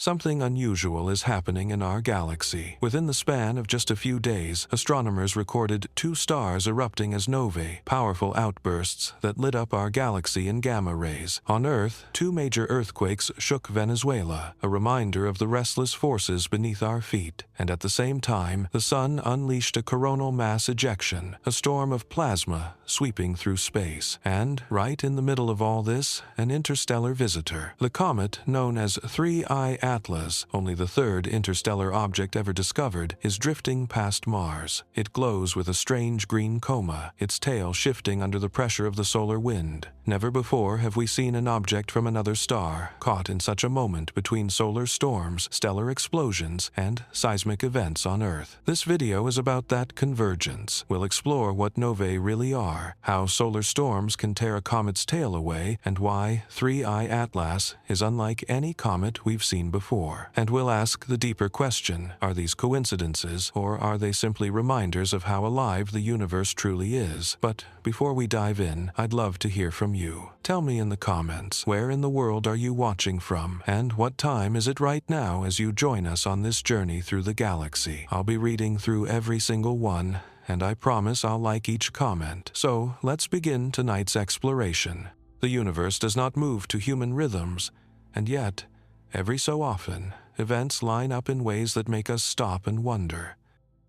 Something unusual is happening in our galaxy. Within the span of just a few days, astronomers recorded 2 stars erupting as novae, powerful outbursts that lit up our galaxy in gamma rays. On Earth, 2 major earthquakes shook Venezuela, a reminder of the restless forces beneath our feet. And at the same time, the Sun unleashed a coronal mass ejection, a storm of plasma sweeping through space. And, right in the middle of all this, an interstellar visitor. The comet, known as 3I Atlas, only the 3rd interstellar object ever discovered, is drifting past Mars. It glows with a strange green coma, its tail shifting under the pressure of the solar wind. Never before have we seen an object from another star caught in such a moment between solar storms, stellar explosions, and seismic events on Earth. This video is about that convergence. We'll explore what novae really are, how solar storms can tear a comet's tail away, and why 3I Atlas is unlike any comet we've seen before. And we'll ask the deeper question, are these coincidences, or are they simply reminders of how alive the universe truly is? But before we dive in, I'd love to hear from you. Tell me in the comments, where in the world are you watching from, and what time is it right now as you join us on this journey through the galaxy? I'll be reading through every single one, and I promise I'll like each comment. So let's begin tonight's exploration. The universe does not move to human rhythms, and yet, every so often, events line up in ways that make us stop and wonder.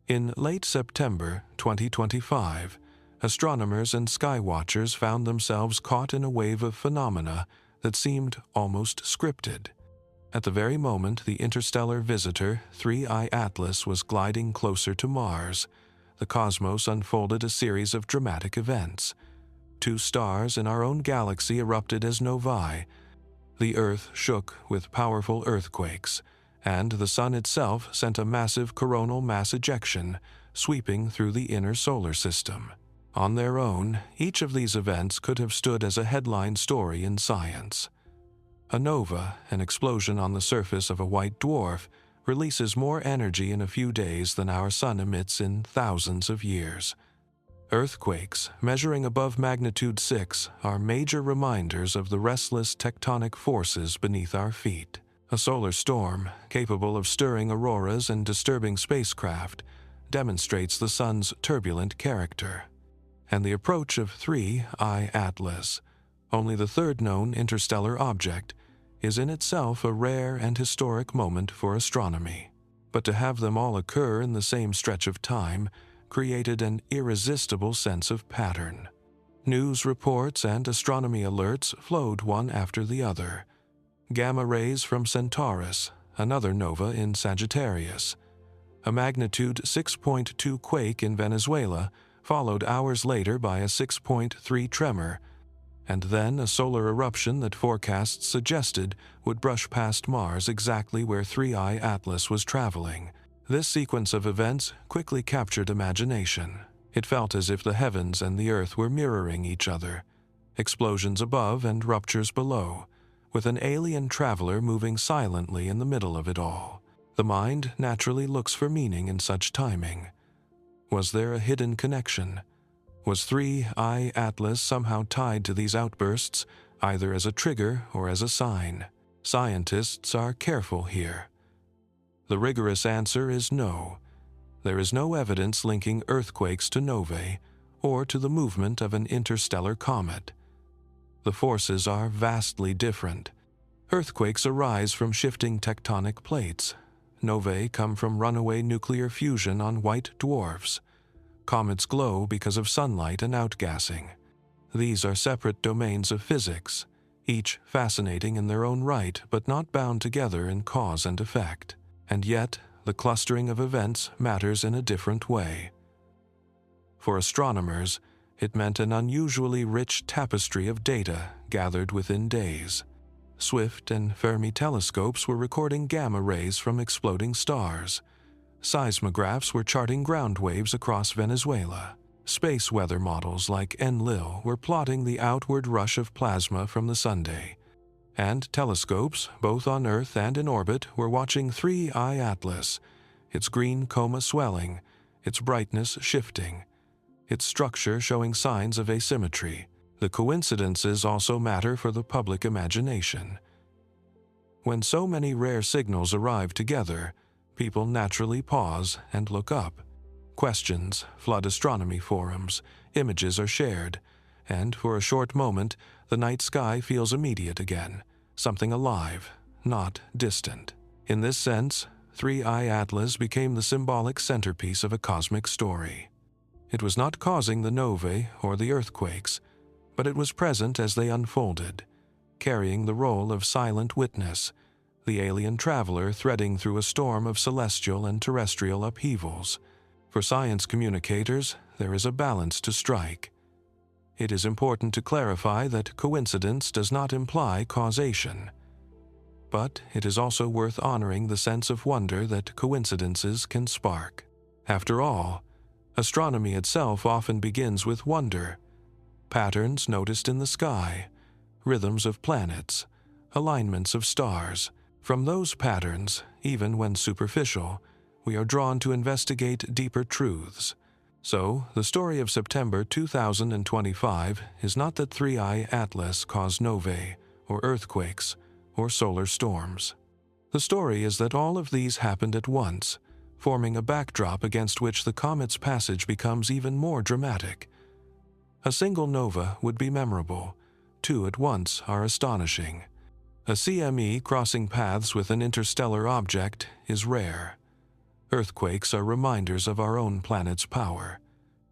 In late September 2025, astronomers and skywatchers found themselves caught in a wave of phenomena that seemed almost scripted. At the very moment the interstellar visitor 3I Atlas was gliding closer to Mars, the cosmos unfolded a series of dramatic events. 2 stars in our own galaxy erupted as novae. The Earth shook with powerful earthquakes, and the Sun itself sent a massive coronal mass ejection, sweeping through the inner solar system. On their own, each of these events could have stood as a headline story in science. A nova, an explosion on the surface of a white dwarf, releases more energy in a few days than our Sun emits in thousands of years. Earthquakes, measuring above magnitude 6, are major reminders of the restless tectonic forces beneath our feet. A solar storm, capable of stirring auroras and disturbing spacecraft, demonstrates the Sun's turbulent character. And the approach of 3I Atlas, only the 3rd known interstellar object, is in itself a rare and historic moment for astronomy. But to have them all occur in the same stretch of time created an irresistible sense of pattern. News reports and astronomy alerts flowed one after the other. Gamma rays from Centaurus, another nova in Sagittarius. A magnitude 6.2 quake in Venezuela, followed hours later by a 6.3 tremor, and then a solar eruption that forecasts suggested would brush past Mars exactly where 3I Atlas was traveling. This sequence of events quickly captured imagination. It felt as if the heavens and the Earth were mirroring each other, explosions above and ruptures below, with an alien traveler moving silently in the middle of it all. The mind naturally looks for meaning in such timing. Was there a hidden connection? Was 3I Atlas somehow tied to these outbursts, either as a trigger or as a sign? Scientists are careful here. The rigorous answer is no. There is no evidence linking earthquakes to novae or to the movement of an interstellar comet. The forces are vastly different. Earthquakes arise from shifting tectonic plates. Novae come from runaway nuclear fusion on white dwarfs. Comets glow because of sunlight and outgassing. These are separate domains of physics, each fascinating in their own right but not bound together in cause and effect. And yet, the clustering of events matters in a different way. For astronomers, it meant an unusually rich tapestry of data gathered within days. Swift and Fermi telescopes were recording gamma rays from exploding stars. Seismographs were charting ground waves across Venezuela. Space weather models like Enlil were plotting the outward rush of plasma from the Sunday. And telescopes, both on Earth and in orbit, were watching 3I Atlas, its green coma swelling, its brightness shifting, its structure showing signs of asymmetry. The coincidences also matter for the public imagination. When so many rare signals arrive together, people naturally pause and look up. Questions flood astronomy forums, images are shared, and for a short moment, the night sky feels immediate again, something alive, not distant. In this sense, 3I Atlas became the symbolic centerpiece of a cosmic story. It was not causing the novae or the earthquakes, but it was present as they unfolded, carrying the role of silent witness, the alien traveler threading through a storm of celestial and terrestrial upheavals. For science communicators, there is a balance to strike. It is important to clarify that coincidence does not imply causation. But it is also worth honoring the sense of wonder that coincidences can spark. After all, astronomy itself often begins with wonder. Patterns noticed in the sky, rhythms of planets, alignments of stars. From those patterns, even when superficial, we are drawn to investigate deeper truths. So, the story of September 2025 is not that 3I Atlas caused novae, or earthquakes, or solar storms. The story is that all of these happened at once, forming a backdrop against which the comet's passage becomes even more dramatic. A single nova would be memorable. Two at once are astonishing. A CME crossing paths with an interstellar object is rare. Earthquakes are reminders of our own planet's power.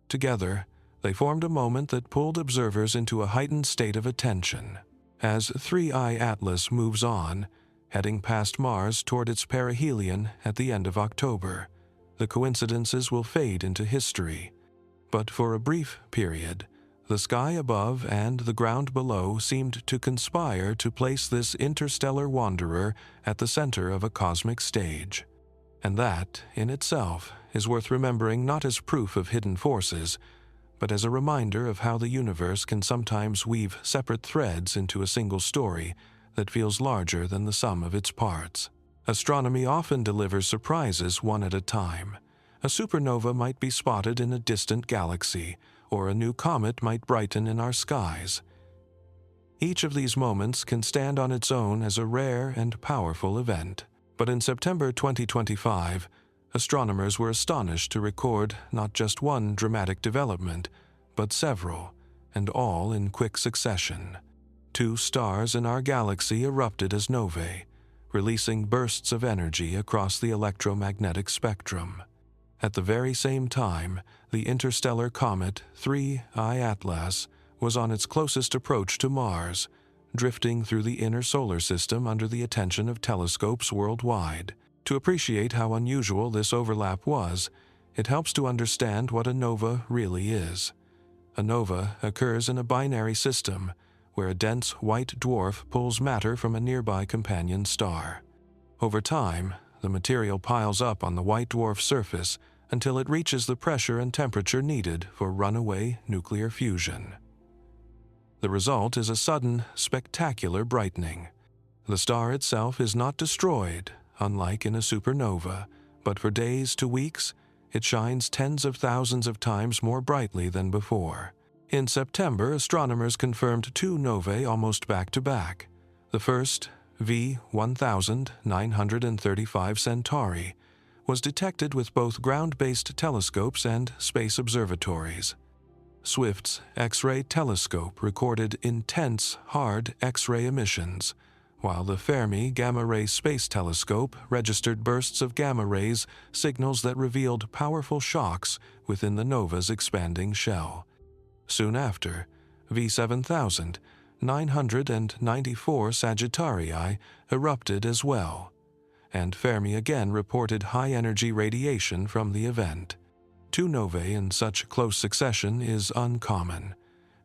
Together, they formed a moment that pulled observers into a heightened state of attention. As 3I Atlas moves on, heading past Mars toward its perihelion at the end of October, the coincidences will fade into history. But for a brief period, the sky above and the ground below seemed to conspire to place this interstellar wanderer at the center of a cosmic stage. And that, in itself, is worth remembering not as proof of hidden forces, but as a reminder of how the universe can sometimes weave separate threads into a single story that feels larger than the sum of its parts. Astronomy often delivers surprises one at a time. A supernova might be spotted in a distant galaxy, or a new comet might brighten in our skies. Each of these moments can stand on its own as a rare and powerful event. But in September 2025, astronomers were astonished to record not just one dramatic development, but several, and all in quick succession. Two stars in our galaxy erupted as novae, releasing bursts of energy across the electromagnetic spectrum. At the very same time, the interstellar comet 3I Atlas was on its closest approach to Mars, drifting through the inner solar system under the attention of telescopes worldwide. To appreciate how unusual this overlap was, it helps to understand what a nova really is. A nova occurs in a binary system, where a dense white dwarf pulls matter from a nearby companion star. Over time, the material piles up on the white dwarf surface until it reaches the pressure and temperature needed for runaway nuclear fusion. The result is a sudden, spectacular brightening. The star itself is not destroyed, unlike in a supernova, but for days to weeks, it shines tens of thousands of times more brightly than before. In September, astronomers confirmed two novae almost back-to-back. The first, V1935 Centauri, was detected with both ground-based telescopes and space observatories. Swift's X-ray telescope recorded intense, hard X-ray emissions, while the Fermi Gamma-ray Space Telescope registered bursts of gamma rays, signals that revealed powerful shocks within the nova's expanding shell. Soon after, V7994 Sagittarii erupted as well, and Fermi again reported high-energy radiation from the event. Two novae in such close succession is uncommon,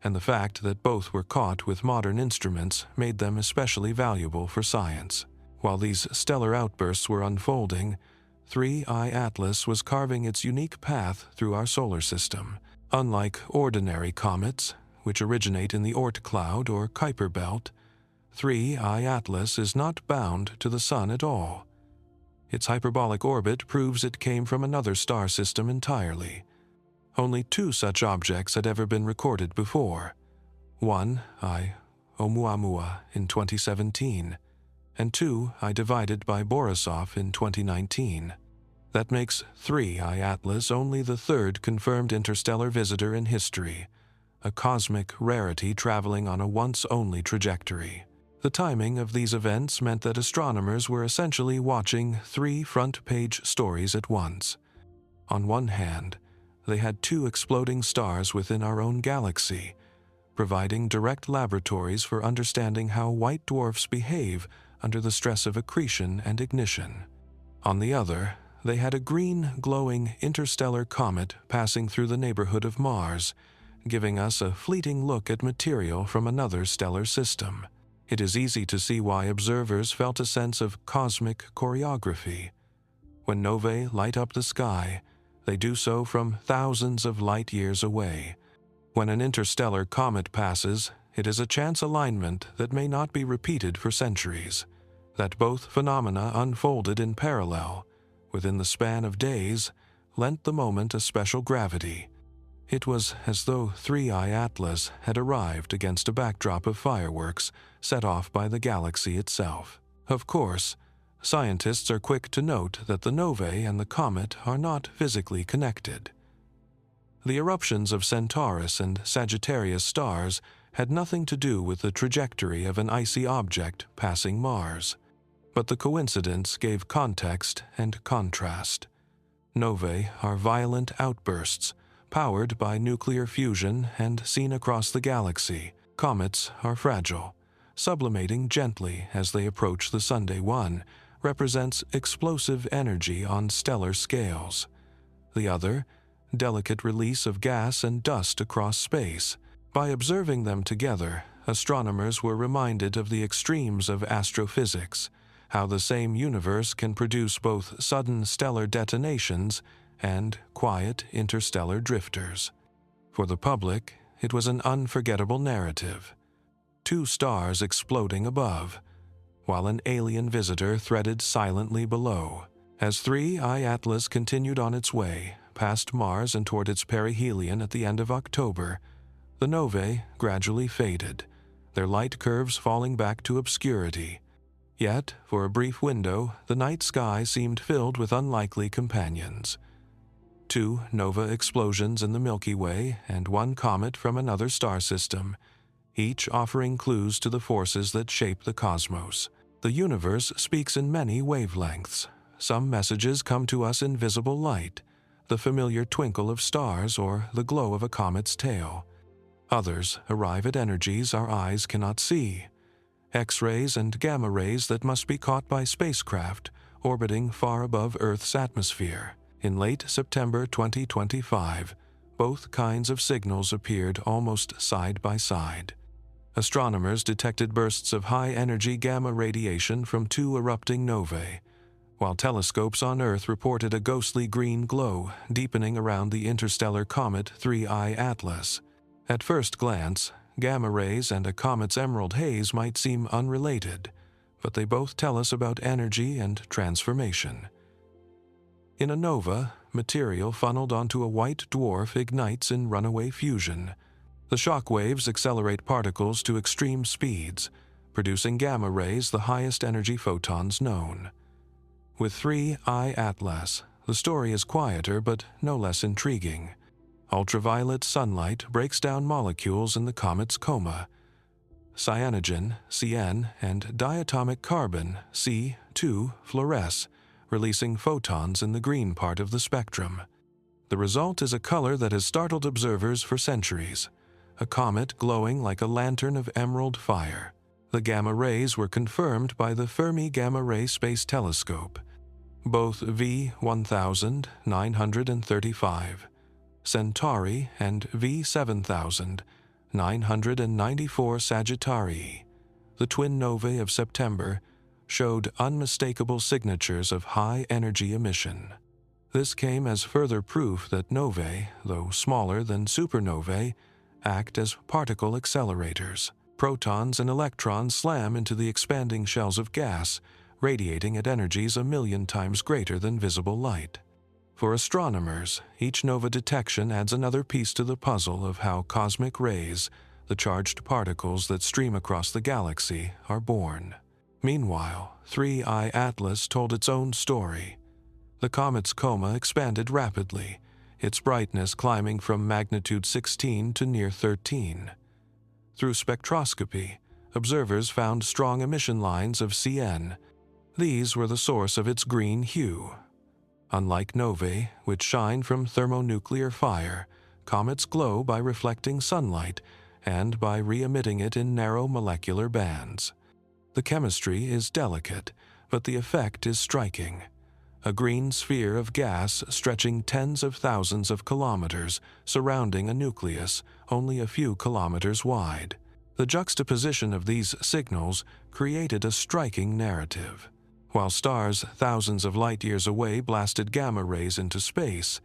and the fact that both were caught with modern instruments made them especially valuable for science. While these stellar outbursts were unfolding, 3I Atlas was carving its unique path through our solar system. Unlike ordinary comets, which originate in the Oort cloud or Kuiper belt, 3I Atlas is not bound to the Sun at all. Its hyperbolic orbit proves it came from another star system entirely. Only two such objects had ever been recorded before. One, Oumuamua, in 2017, and 2 I divided by Borisov in 2019. That makes 3 I Atlas only the third confirmed interstellar visitor in history, a cosmic rarity traveling on a once-only trajectory. The timing of these events meant that astronomers were essentially watching 3 front-page stories at once. On one hand, they had 2 exploding stars within our own galaxy, providing direct laboratories for understanding how white dwarfs behave under the stress of accretion and ignition. On the other, they had a green, glowing interstellar comet passing through the neighborhood of Mars, giving us a fleeting look at material from another stellar system. It is easy to see why observers felt a sense of cosmic choreography. When novae light up the sky, they do so from thousands of light years away. When an interstellar comet passes, it is a chance alignment that may not be repeated for centuries. That both phenomena unfolded in parallel, within the span of days, lent the moment a special gravity. It was as though 3 I Atlas had arrived against a backdrop of fireworks set off by the galaxy itself. Of course, scientists are quick to note that the novae and the comet are not physically connected. The eruptions of Centaurus and Sagittarius stars had nothing to do with the trajectory of an icy object passing Mars, but the coincidence gave context and contrast. Novae are violent outbursts, powered by nuclear fusion and seen across the galaxy. Comets are fragile. Sublimating gently as they approach the Sunday one represents explosive energy on stellar scales. The other, delicate release of gas and dust across space. By observing them together, astronomers were reminded of the extremes of astrophysics, how the same universe can produce both sudden stellar detonations and quiet interstellar drifters. For the public, it was an unforgettable narrative. 2 stars exploding above, while an alien visitor threaded silently below. As 3 I Atlas continued on its way, past Mars and toward its perihelion at the end of October, the novae gradually faded, their light curves falling back to obscurity. Yet, for a brief window, the night sky seemed filled with unlikely companions. 2 nova explosions in the Milky Way and 1 comet from another star system, each offering clues to the forces that shape the cosmos. The universe speaks in many wavelengths. Some messages come to us in visible light, the familiar twinkle of stars or the glow of a comet's tail. Others arrive at energies our eyes cannot see, X-rays and gamma rays that must be caught by spacecraft orbiting far above Earth's atmosphere. In late September 2025, both kinds of signals appeared almost side by side. Astronomers detected bursts of high-energy gamma radiation from 2 erupting novae, while telescopes on Earth reported a ghostly green glow deepening around the interstellar comet 3 I Atlas. At first glance, gamma rays and a comet's emerald haze might seem unrelated, but they both tell us about energy and transformation. In a nova, material funneled onto a white dwarf ignites in runaway fusion. The shock waves accelerate particles to extreme speeds, producing gamma rays, the highest energy photons known. With 3 I Atlas, the story is quieter but no less intriguing. Ultraviolet sunlight breaks down molecules in the comet's coma. Cyanogen, Cn, and diatomic carbon, C2, fluoresce, releasing photons in the green part of the spectrum. The result is a color that has startled observers for centuries, a comet glowing like a lantern of emerald fire. The gamma rays were confirmed by the Fermi Gamma Ray Space Telescope. Both V1935, Centauri, and V7994 Sagittarii, the twin novae of September, showed unmistakable signatures of high-energy emission. This came as further proof that novae, though smaller than supernovae, act as particle accelerators. Protons and electrons slam into the expanding shells of gas, radiating at energies 1,000,000 times greater than visible light. For astronomers, each nova detection adds another piece to the puzzle of how cosmic rays, the charged particles that stream across the galaxy, are born. Meanwhile, 3I Atlas told its own story. The comet's coma expanded rapidly, its brightness climbing from magnitude 16 to near 13. Through spectroscopy, observers found strong emission lines of CN. These were the source of its green hue. Unlike novae, which shine from thermonuclear fire, comets glow by reflecting sunlight and by re-emitting it in narrow molecular bands. The chemistry is delicate, but the effect is striking. A green sphere of gas stretching tens of thousands of kilometers surrounding a nucleus only a few kilometers wide. The juxtaposition of these signals created a striking narrative. While stars thousands of light-years away blasted gamma rays into space,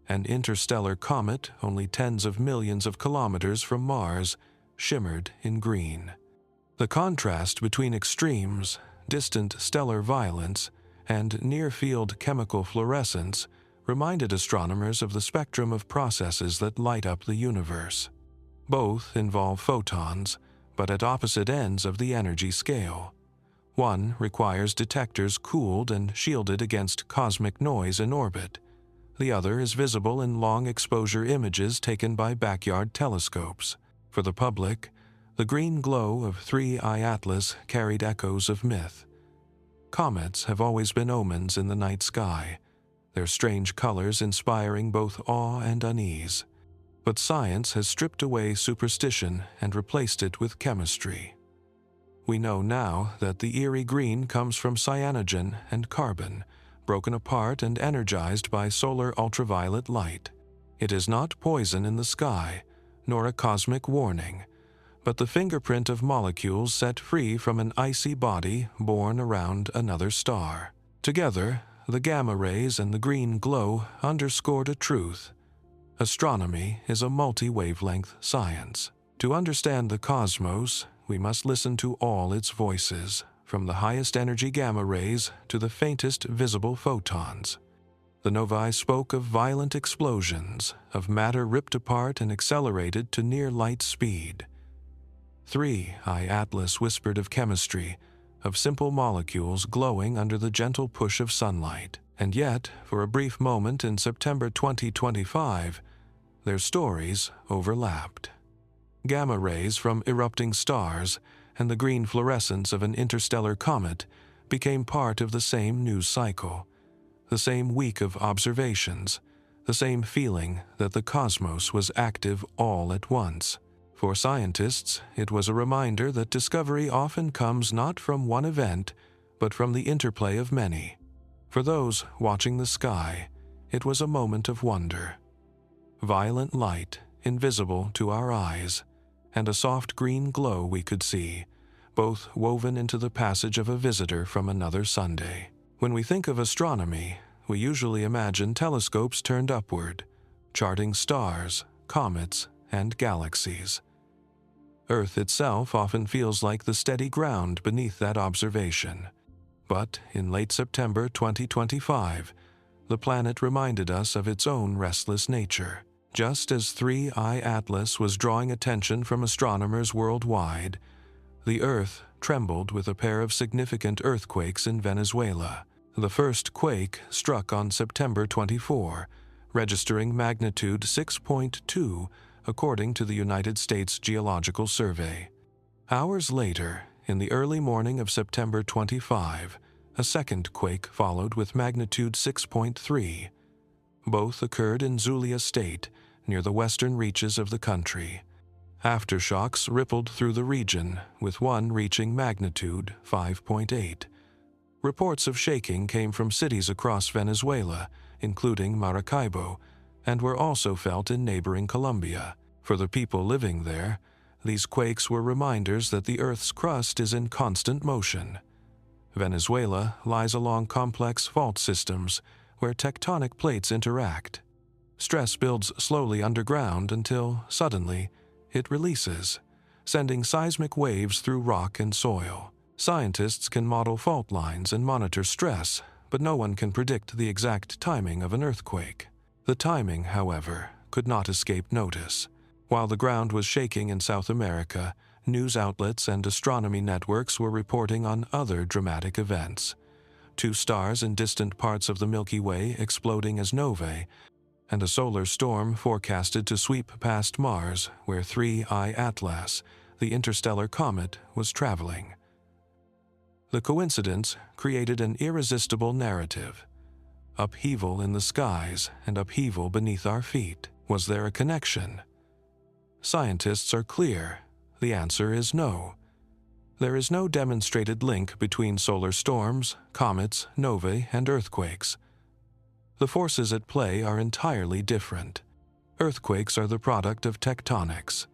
an interstellar comet only tens of millions of kilometers from Mars shimmered in green. The contrast between extremes, distant stellar violence, and near-field chemical fluorescence reminded astronomers of the spectrum of processes that light up the universe. Both involve photons, but at opposite ends of the energy scale. One requires detectors cooled and shielded against cosmic noise in orbit. The other is visible in long-exposure images taken by backyard telescopes. For the public, the green glow of 3I Atlas carried echoes of myth. Comets have always been omens in the night sky, their strange colors inspiring both awe and unease. But science has stripped away superstition and replaced it with chemistry. We know now that the eerie green comes from cyanogen and carbon, broken apart and energized by solar ultraviolet light. It is not poison in the sky, nor a cosmic warning, but the fingerprint of molecules set free from an icy body born around another star. Together, the gamma rays and the green glow underscored a truth. Astronomy is a multi-wavelength science. To understand the cosmos, we must listen to all its voices, from the highest energy gamma rays to the faintest visible photons. The novae spoke of violent explosions, of matter ripped apart and accelerated to near light speed. 3I Atlas whispered of chemistry, of simple molecules glowing under the gentle push of sunlight. And yet, for a brief moment in September 2025, their stories overlapped. Gamma rays from erupting stars and the green fluorescence of an interstellar comet became part of the same news cycle, the same week of observations, the same feeling that the cosmos was active all at once. For scientists, it was a reminder that discovery often comes not from one event, but from the interplay of many. For those watching the sky, it was a moment of wonder. Violent light, invisible to our eyes, and a soft green glow we could see, both woven into the passage of a visitor from another Sunday. When we think of astronomy, we usually imagine telescopes turned upward, charting stars, comets, and galaxies. Earth itself often feels like the steady ground beneath that observation. But in late September 2025, the planet reminded us of its own restless nature. Just as 3I Atlas was drawing attention from astronomers worldwide, the Earth trembled with a pair of significant earthquakes in Venezuela. The first quake struck on September 24, registering magnitude 6.2 according to the United States Geological Survey. Hours later, in the early morning of September 25, a second quake followed with magnitude 6.3. Both occurred in Zulia State, near the western reaches of the country. Aftershocks rippled through the region, with one reaching magnitude 5.8. Reports of shaking came from cities across Venezuela, including Maracaibo, and were also felt in neighboring Colombia. For the people living there, these quakes were reminders that the Earth's crust is in constant motion. Venezuela lies along complex fault systems where tectonic plates interact. Stress builds slowly underground until, suddenly, it releases, sending seismic waves through rock and soil. Scientists can model fault lines and monitor stress, but no one can predict the exact timing of an earthquake. The timing, however, could not escape notice. While the ground was shaking in South America news outlets and astronomy networks were reporting on other dramatic events. 2 stars in distant parts of the Milky Way exploding as novae, and a solar storm forecasted to sweep past Mars, where 3I Atlas, the interstellar comet, was traveling. The coincidence created an irresistible narrative. Upheaval in the skies and upheaval beneath our feet. Was there a connection? Scientists are clear. The answer is no. There is no demonstrated link between solar storms, comets, novae, and earthquakes. The forces at play are entirely different. Earthquakes are the product of tectonics,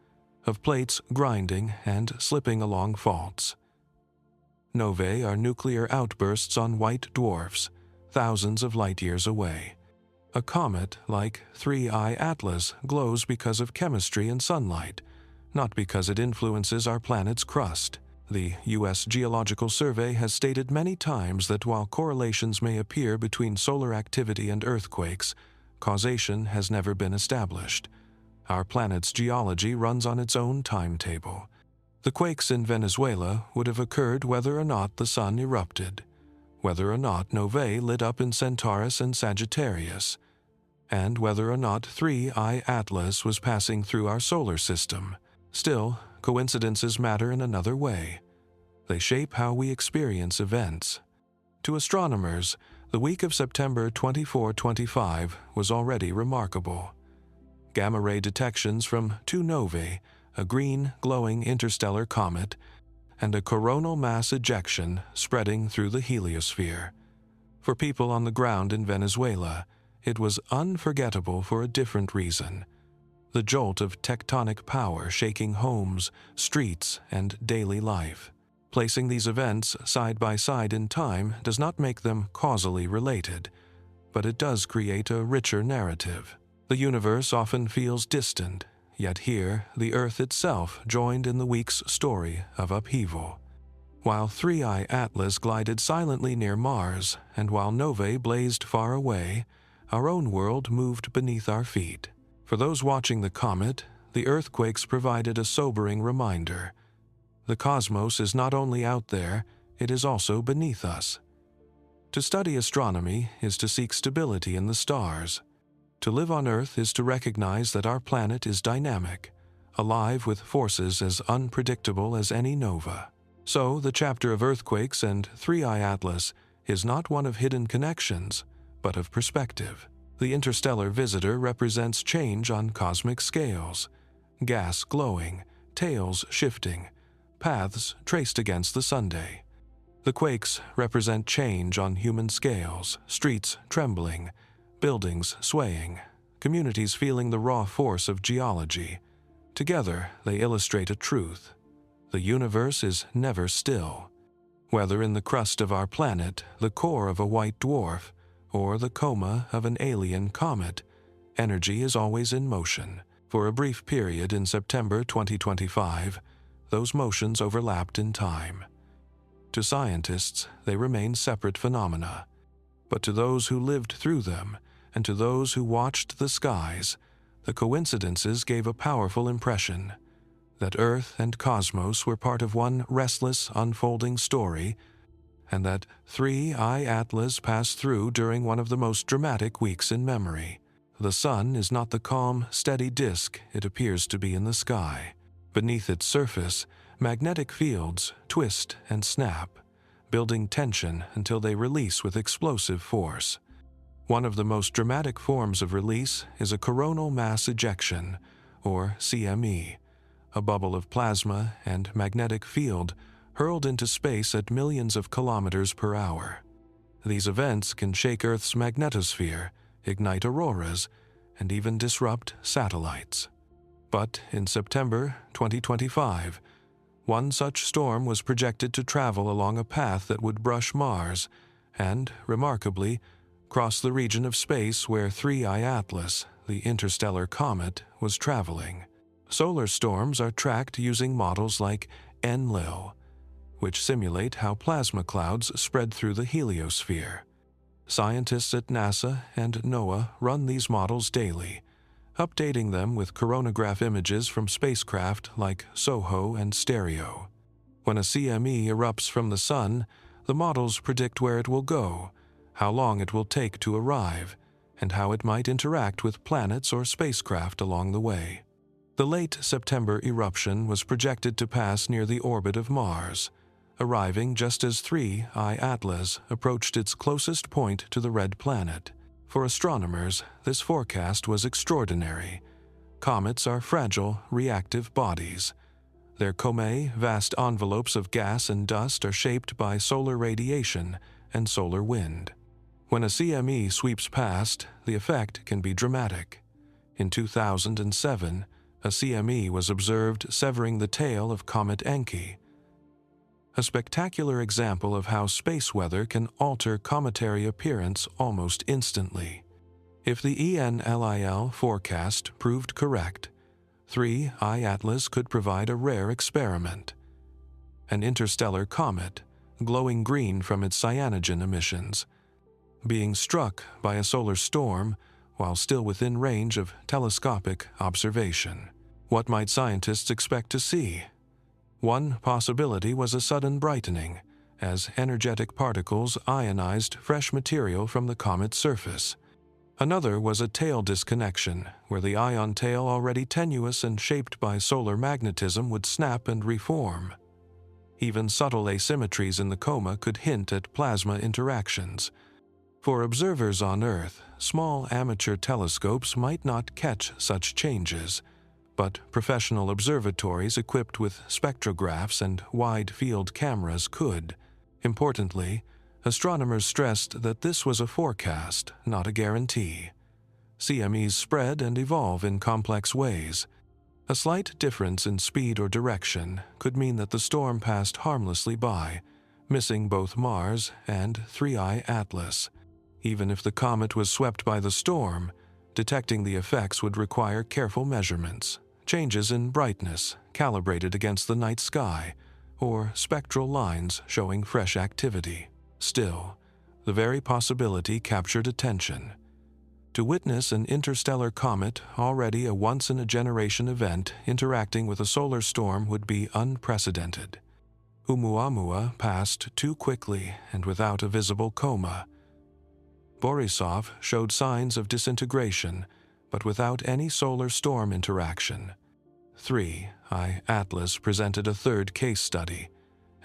of plates grinding and slipping along faults. Novae are nuclear outbursts on white dwarfs, thousands of light-years away. A comet like 3I Atlas glows because of chemistry and sunlight, not because it influences our planet's crust. The U.S. Geological Survey has stated many times that while correlations may appear between solar activity and earthquakes, causation has never been established. Our planet's geology runs on its own timetable. The quakes in Venezuela would have occurred whether or not the sun erupted, whether or not novae lit up in Centaurus and Sagittarius, and whether or not 3I Atlas was passing through our solar system. Still, coincidences matter in another way. They shape how we experience events. To astronomers, the week of September 24-25 was already remarkable. Gamma-ray detections from 2 novae, a green, glowing interstellar comet, and a coronal mass ejection spreading through the heliosphere. For people on the ground in Venezuela, it was unforgettable for a different reason. The jolt of tectonic power shaking homes, streets, and daily life. Placing these events side by side in time does not make them causally related, but it does create a richer narrative. The universe often feels distant, yet here the Earth itself joined in the week's story of upheaval. While 3I Atlas glided silently near Mars, and while novae blazed far away, our own world moved beneath our feet. For those watching the comet, the earthquakes provided a sobering reminder. The cosmos is not only out there, it is also beneath us. To study astronomy is to seek stability in the stars. To live on Earth is to recognize that our planet is dynamic, alive with forces as unpredictable as any nova. So, the chapter of earthquakes and 3I Atlas is not one of hidden connections, but of perspective. The interstellar visitor represents change on cosmic scales. Gas glowing, tails shifting, paths traced against the Sunday. The quakes represent change on human scales, streets trembling, buildings swaying, communities feeling the raw force of geology. Together, they illustrate a truth. The universe is never still. Whether in the crust of our planet, the core of a white dwarf, or the coma of an alien comet, energy is always in motion. For a brief period in September 2025, those motions overlapped in time. To scientists, they remain separate phenomena. But to those who lived through them, and to those who watched the skies, the coincidences gave a powerful impression that Earth and cosmos were part of one restless, unfolding story, and that 3I Atlas passed through during one of the most dramatic weeks in memory. The sun is not the calm, steady disk it appears to be in the sky. Beneath its surface, magnetic fields twist and snap, building tension until they release with explosive force. One of the most dramatic forms of release is a coronal mass ejection, or CME, a bubble of plasma and magnetic field hurled into space at millions of kilometers per hour. These events can shake Earth's magnetosphere, ignite auroras, and even disrupt satellites. But in September 2025, one such storm was projected to travel along a path that would brush Mars and, remarkably, cross the region of space where 3I Atlas, the interstellar comet, was traveling. Solar storms are tracked using models like ENLIL, which simulate how plasma clouds spread through the heliosphere. Scientists at NASA and NOAA run these models daily, updating them with coronagraph images from spacecraft like SOHO and Stereo. When a CME erupts from the Sun, the models predict where it will go, how long it will take to arrive, and how it might interact with planets or spacecraft along the way. The late September eruption was projected to pass near the orbit of Mars, arriving just as 3I Atlas approached its closest point to the red planet. For astronomers, this forecast was extraordinary. Comets are fragile, reactive bodies. Their comae, vast envelopes of gas and dust, are shaped by solar radiation and solar wind. When a CME sweeps past, the effect can be dramatic. In 2007, a CME was observed severing the tail of Comet Encke, a spectacular example of how space weather can alter cometary appearance almost instantly. If the ENLIL forecast proved correct, 3I Atlas could provide a rare experiment. An interstellar comet, glowing green from its cyanogen emissions, being struck by a solar storm while still within range of telescopic observation. What might scientists expect to see? One possibility was a sudden brightening, as energetic particles ionized fresh material from the comet's surface. Another was a tail disconnection, where the ion tail, already tenuous and shaped by solar magnetism, would snap and reform. Even subtle asymmetries in the coma could hint at plasma interactions. For observers on Earth, small amateur telescopes might not catch such changes, but professional observatories equipped with spectrographs and wide-field cameras could. Importantly, astronomers stressed that this was a forecast, not a guarantee. CMEs spread and evolve in complex ways. A slight difference in speed or direction could mean that the storm passed harmlessly by, missing both Mars and 3I Atlas. Even if the comet was swept by the storm, detecting the effects would require careful measurements. Changes in brightness, calibrated against the night sky, or spectral lines showing fresh activity. Still, the very possibility captured attention. To witness an interstellar comet, already a once-in-a-generation event, interacting with a solar storm would be unprecedented. Oumuamua passed too quickly and without a visible coma. Borisov showed signs of disintegration, but without any solar storm interaction. 3I Atlas presented a third case study,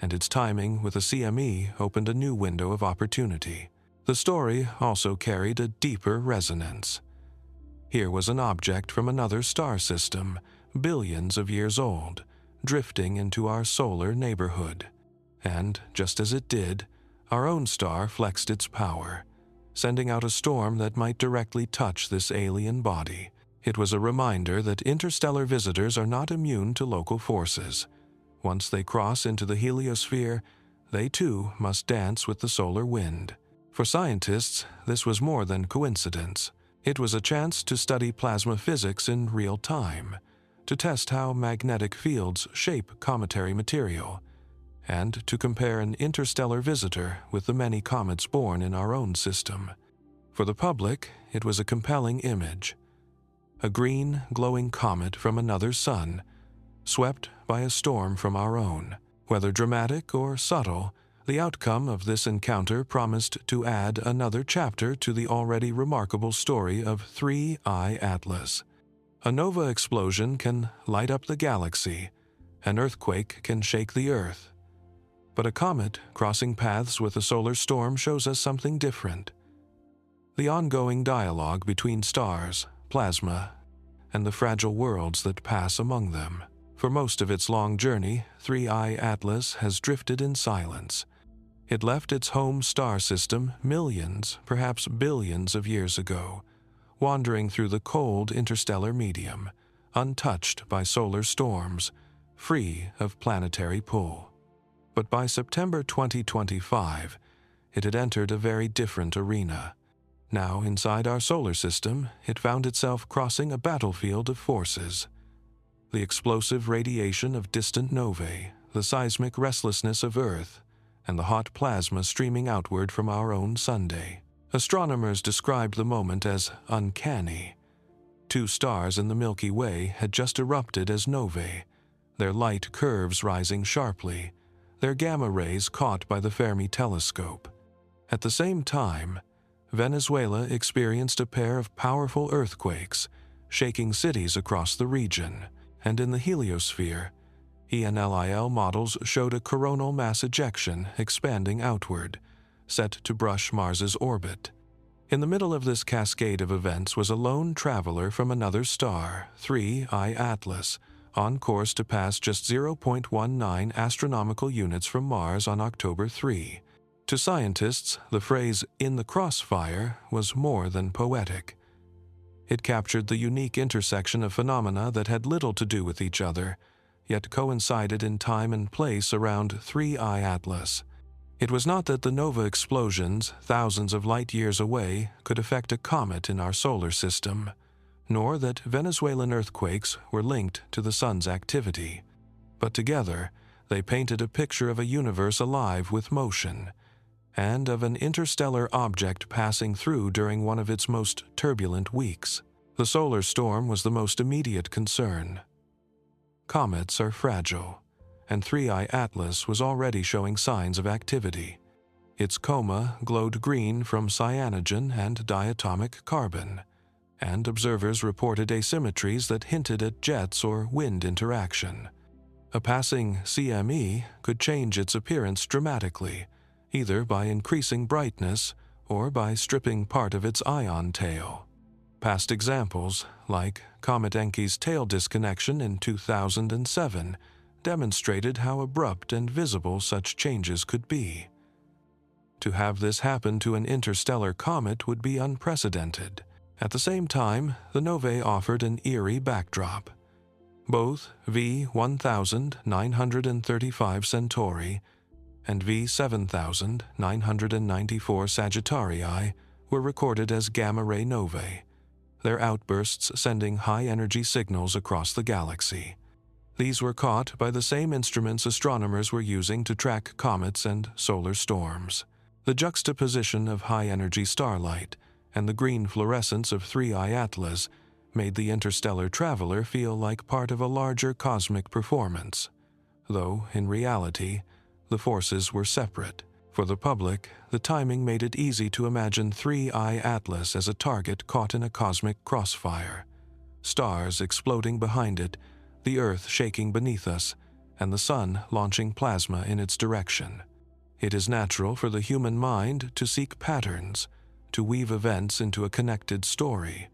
and its timing with a CME opened a new window of opportunity. The story also carried a deeper resonance. Here was an object from another star system, billions of years old, drifting into our solar neighborhood. And, just as it did, our own star flexed its power, sending out a storm that might directly touch this alien body. It was a reminder that interstellar visitors are not immune to local forces. Once they cross into the heliosphere, they too must dance with the solar wind. For scientists, this was more than coincidence. It was a chance to study plasma physics in real time, to test how magnetic fields shape cometary material, and to compare an interstellar visitor with the many comets born in our own system. For the public, it was a compelling image. A green, glowing comet from another sun, swept by a storm from our own. Whether dramatic or subtle, the outcome of this encounter promised to add another chapter to the already remarkable story of 3I Atlas. A nova explosion can light up the galaxy. An earthquake can shake the Earth. But a comet crossing paths with a solar storm shows us something different. The ongoing dialogue between stars, plasma, and the fragile worlds that pass among them. For most of its long journey, 3I Atlas has drifted in silence. It left its home star system millions, perhaps billions of years ago, wandering through the cold interstellar medium, untouched by solar storms, free of planetary pull. But by September 2025, it had entered a very different arena. Now, inside our solar system, it found itself crossing a battlefield of forces. The explosive radiation of distant novae, the seismic restlessness of Earth, and the hot plasma streaming outward from our own Sunday. Astronomers described the moment as uncanny. Two stars in the Milky Way had just erupted as novae, their light curves rising sharply, their gamma rays caught by the Fermi telescope. At the same time, Venezuela experienced a pair of powerful earthquakes, shaking cities across the region, and in the heliosphere, ENLIL models showed a coronal mass ejection expanding outward, set to brush Mars's orbit. In the middle of this cascade of events was a lone traveler from another star, 3I Atlas, on course to pass just 0.19 astronomical units from Mars on October 3. To scientists, the phrase "in the crossfire" was more than poetic. It captured the unique intersection of phenomena that had little to do with each other, yet coincided in time and place around 3I Atlas. It was not that the nova explosions, thousands of light years away, could affect a comet in our solar system, nor that Venezuelan earthquakes were linked to the sun's activity. But together, they painted a picture of a universe alive with motion, and of an interstellar object passing through during one of its most turbulent weeks. The solar storm was the most immediate concern. Comets are fragile, and 3I Atlas was already showing signs of activity. Its coma glowed green from cyanogen and diatomic carbon, and observers reported asymmetries that hinted at jets or wind interaction. A passing CME could change its appearance dramatically, either by increasing brightness or by stripping part of its ion tail. Past examples, like Comet Encke's tail disconnection in 2007, demonstrated how abrupt and visible such changes could be. To have this happen to an interstellar comet would be unprecedented. At the same time, the novae offered an eerie backdrop. Both V1935 Centauri and V7994 Sagittarii were recorded as gamma-ray novae, their outbursts sending high-energy signals across the galaxy. These were caught by the same instruments astronomers were using to track comets and solar storms. The juxtaposition of high-energy starlight and the green fluorescence of 3I Atlas made the interstellar traveler feel like part of a larger cosmic performance, though, in reality, the forces were separate. For the public, the timing made it easy to imagine 3I Atlas as a target caught in a cosmic crossfire. Stars exploding behind it, the Earth shaking beneath us, and the Sun launching plasma in its direction. It is natural for the human mind to seek patterns, to weave events into a connected story.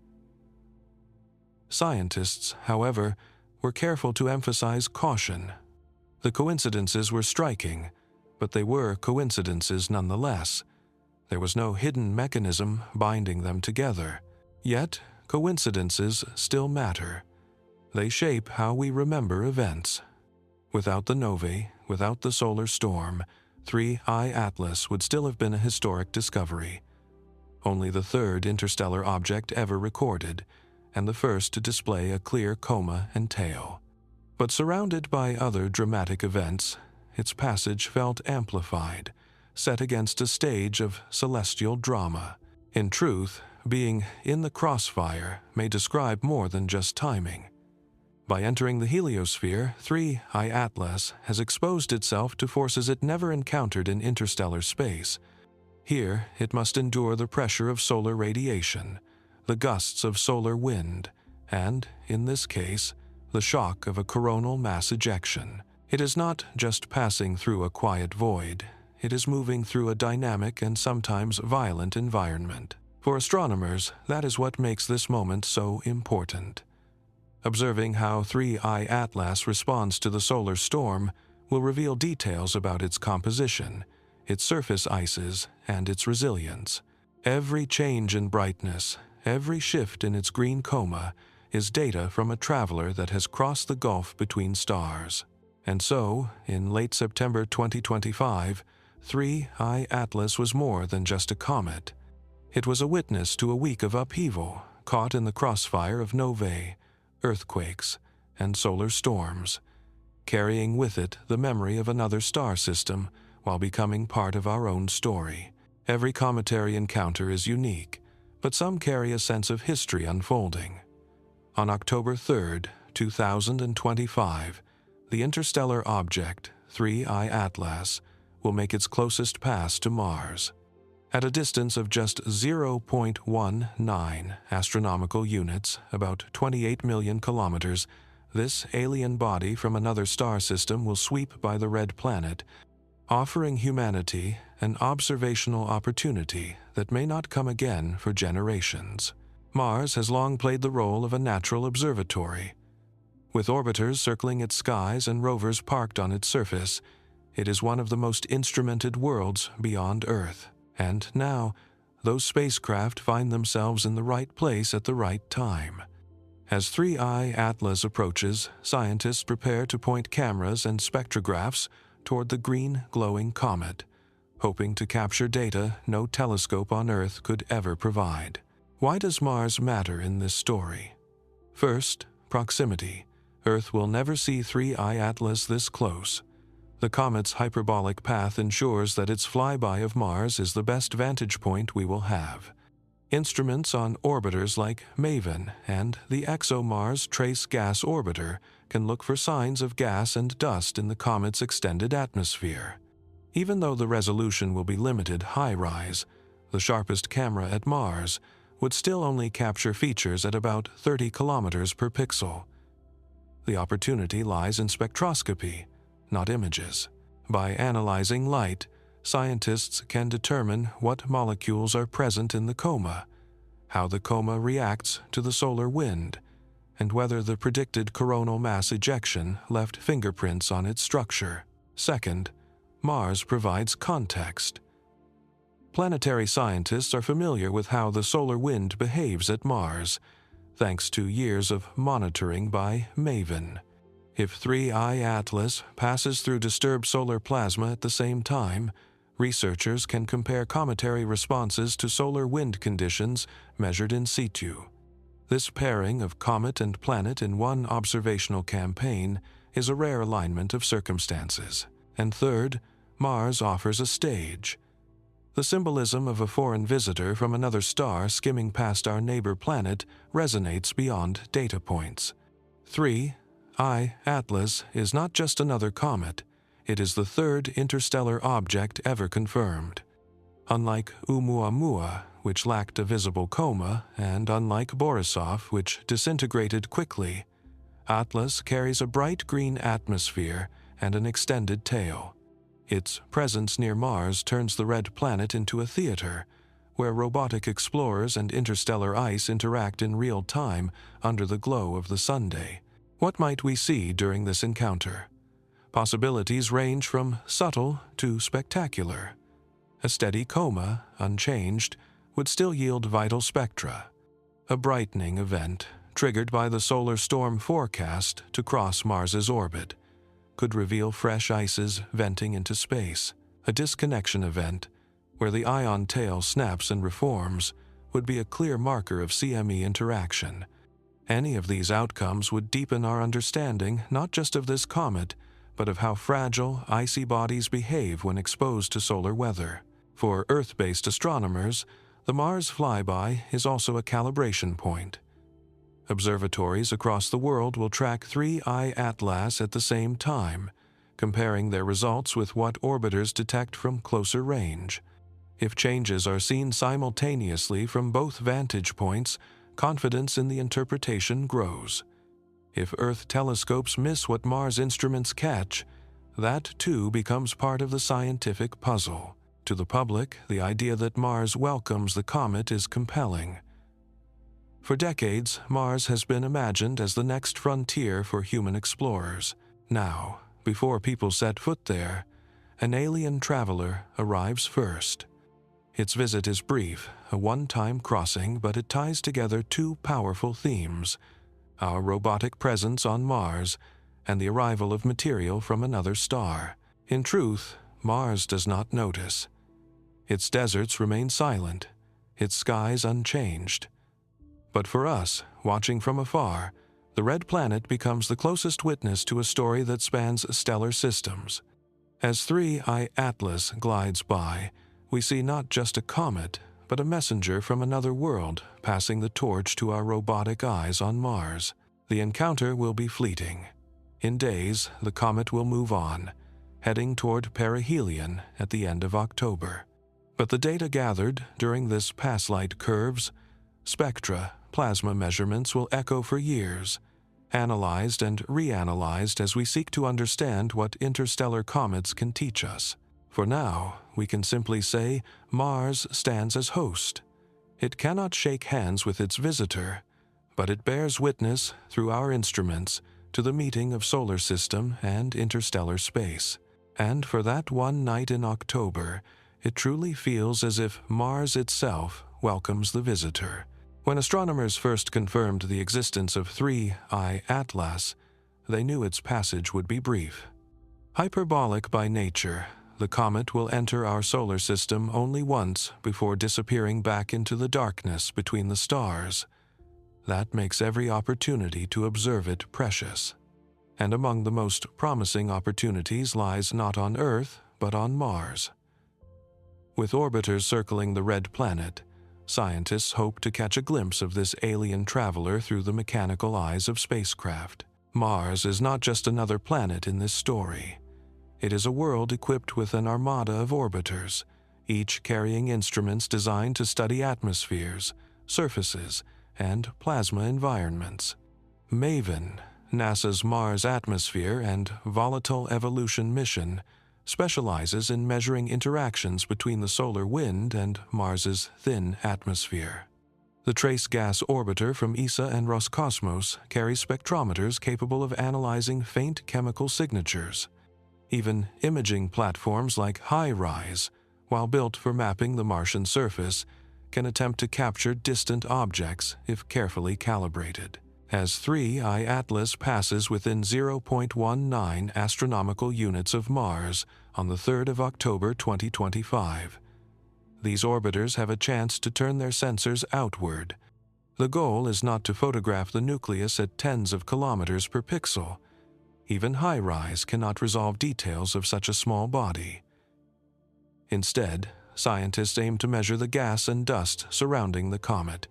Scientists, however, were careful to emphasize caution. The coincidences were striking, but they were coincidences nonetheless. There was no hidden mechanism binding them together. Yet, coincidences still matter. They shape how we remember events. Without the novae, without the solar storm, 3I Atlas would still have been a historic discovery. Only the third interstellar object ever recorded, and the first to display a clear coma and tail. But surrounded by other dramatic events, its passage felt amplified, set against a stage of celestial drama. In truth, being in the crossfire may describe more than just timing. By entering the heliosphere, 3I Atlas has exposed itself to forces it never encountered in interstellar space. Here, it must endure the pressure of solar radiation, the gusts of solar wind, and, in this case, the shock of a coronal mass ejection. It is not just passing through a quiet void, it is moving through a dynamic and sometimes violent environment. For astronomers, that is what makes this moment so important. Observing how 3I Atlas responds to the solar storm will reveal details about its composition, its surface ices, and its resilience. Every change in brightness, every shift in its green coma, is data from a traveler that has crossed the gulf between stars. And so, in late September 2025, 3I Atlas was more than just a comet. It was a witness to a week of upheaval, caught in the crossfire of novae, earthquakes, and solar storms, carrying with it the memory of another star system while becoming part of our own story. Every cometary encounter is unique, but some carry a sense of history unfolding. On October 3, 2025, the interstellar object 3I Atlas will make its closest pass to Mars. At a distance of just 0.19 astronomical units, about 28 million kilometers, this alien body from another star system will sweep by the red planet, offering humanity an observational opportunity that may not come again for generations. Mars has long played the role of a natural observatory. With orbiters circling its skies and rovers parked on its surface, it is one of the most instrumented worlds beyond Earth. And now, those spacecraft find themselves in the right place at the right time. As 3I Atlas approaches, scientists prepare to point cameras and spectrographs toward the green, glowing comet, hoping to capture data no telescope on Earth could ever provide. Why does Mars matter in this story? First, proximity. Earth will never see 3I Atlas this close. The comet's hyperbolic path ensures that its flyby of Mars is the best vantage point we will have. Instruments on orbiters like MAVEN and the ExoMars Trace Gas Orbiter can look for signs of gas and dust in the comet's extended atmosphere. Even though the resolution will be limited high-rise, the sharpest camera at Mars would still only capture features at about 30 kilometers per pixel. The opportunity lies in spectroscopy, not images. By analyzing light, scientists can determine what molecules are present in the coma, how the coma reacts to the solar wind, and whether the predicted coronal mass ejection left fingerprints on its structure. Second, Mars provides context. Planetary scientists are familiar with how the solar wind behaves at Mars, thanks to years of monitoring by MAVEN. If 3I Atlas passes through disturbed solar plasma at the same time, researchers can compare cometary responses to solar wind conditions measured in situ. This pairing of comet and planet in one observational campaign is a rare alignment of circumstances. And third, Mars offers a stage. The symbolism of a foreign visitor from another star skimming past our neighbor planet resonates beyond data points. 3I Atlas is not just another comet, it is the third interstellar object ever confirmed. Unlike Oumuamua, which lacked a visible coma, and unlike Borisov, which disintegrated quickly, Atlas carries a bright green atmosphere and an extended tail. Its presence near Mars turns the red planet into a theater, where robotic explorers and interstellar ice interact in real time under the glow of the sunday. What might we see during this encounter? Possibilities range from subtle to spectacular. A steady coma, unchanged, would still yield vital spectra. A brightening event, triggered by the solar storm forecast to cross Mars's orbit, could reveal fresh ices venting into space. A disconnection event, where the ion tail snaps and reforms, would be a clear marker of CME interaction. Any of these outcomes would deepen our understanding not just of this comet, but of how fragile, icy bodies behave when exposed to solar weather. For Earth-based astronomers, the Mars flyby is also a calibration point. Observatories across the world will track 3I Atlas at the same time, comparing their results with what orbiters detect from closer range. If changes are seen simultaneously from both vantage points, confidence in the interpretation grows. If Earth telescopes miss what Mars instruments catch, that too becomes part of the scientific puzzle. To the public, the idea that Mars welcomes the comet is compelling. For decades, Mars has been imagined as the next frontier for human explorers. Now, before people set foot there, an alien traveler arrives first. Its visit is brief, a one-time crossing, but it ties together two powerful themes: our robotic presence on Mars and the arrival of material from another star. In truth, Mars does not notice. Its deserts remain silent, its skies unchanged. But for us, watching from afar, the red planet becomes the closest witness to a story that spans stellar systems. As 3I Atlas glides by, we see not just a comet, but a messenger from another world passing the torch to our robotic eyes on Mars. The encounter will be fleeting. In days, the comet will move on, heading toward perihelion at the end of October. But the data gathered during this pass-light curve's spectra, plasma measurements will echo for years, analyzed and reanalyzed as we seek to understand what interstellar comets can teach us. For now, we can simply say Mars stands as host. It cannot shake hands with its visitor, but it bears witness, through our instruments, to the meeting of solar system and interstellar space. And for that one night in October, it truly feels as if Mars itself welcomes the visitor. When astronomers first confirmed the existence of 3I Atlas, they knew its passage would be brief. Hyperbolic by nature, the comet will enter our solar system only once before disappearing back into the darkness between the stars. That makes every opportunity to observe it precious. And among the most promising opportunities lies not on Earth, but on Mars. With orbiters circling the red planet, scientists hope to catch a glimpse of this alien traveler through the mechanical eyes of spacecraft. Mars is not just another planet in this story. It is a world equipped with an armada of orbiters, each carrying instruments designed to study atmospheres, surfaces, and plasma environments. MAVEN, NASA's Mars Atmosphere and Volatile Evolution mission, specializes in measuring interactions between the solar wind and Mars's thin atmosphere. The Trace Gas Orbiter from ESA and Roscosmos carries spectrometers capable of analyzing faint chemical signatures. Even imaging platforms like HiRISE, while built for mapping the Martian surface, can attempt to capture distant objects if carefully calibrated. As 3I Atlas passes within 0.19 astronomical units of Mars on the 3rd of October 2025, these orbiters have a chance to turn their sensors outward. The goal is not to photograph the nucleus at tens of kilometers per pixel. Even HiRISE cannot resolve details of such a small body. Instead, scientists aim to measure the gas and dust surrounding the comet.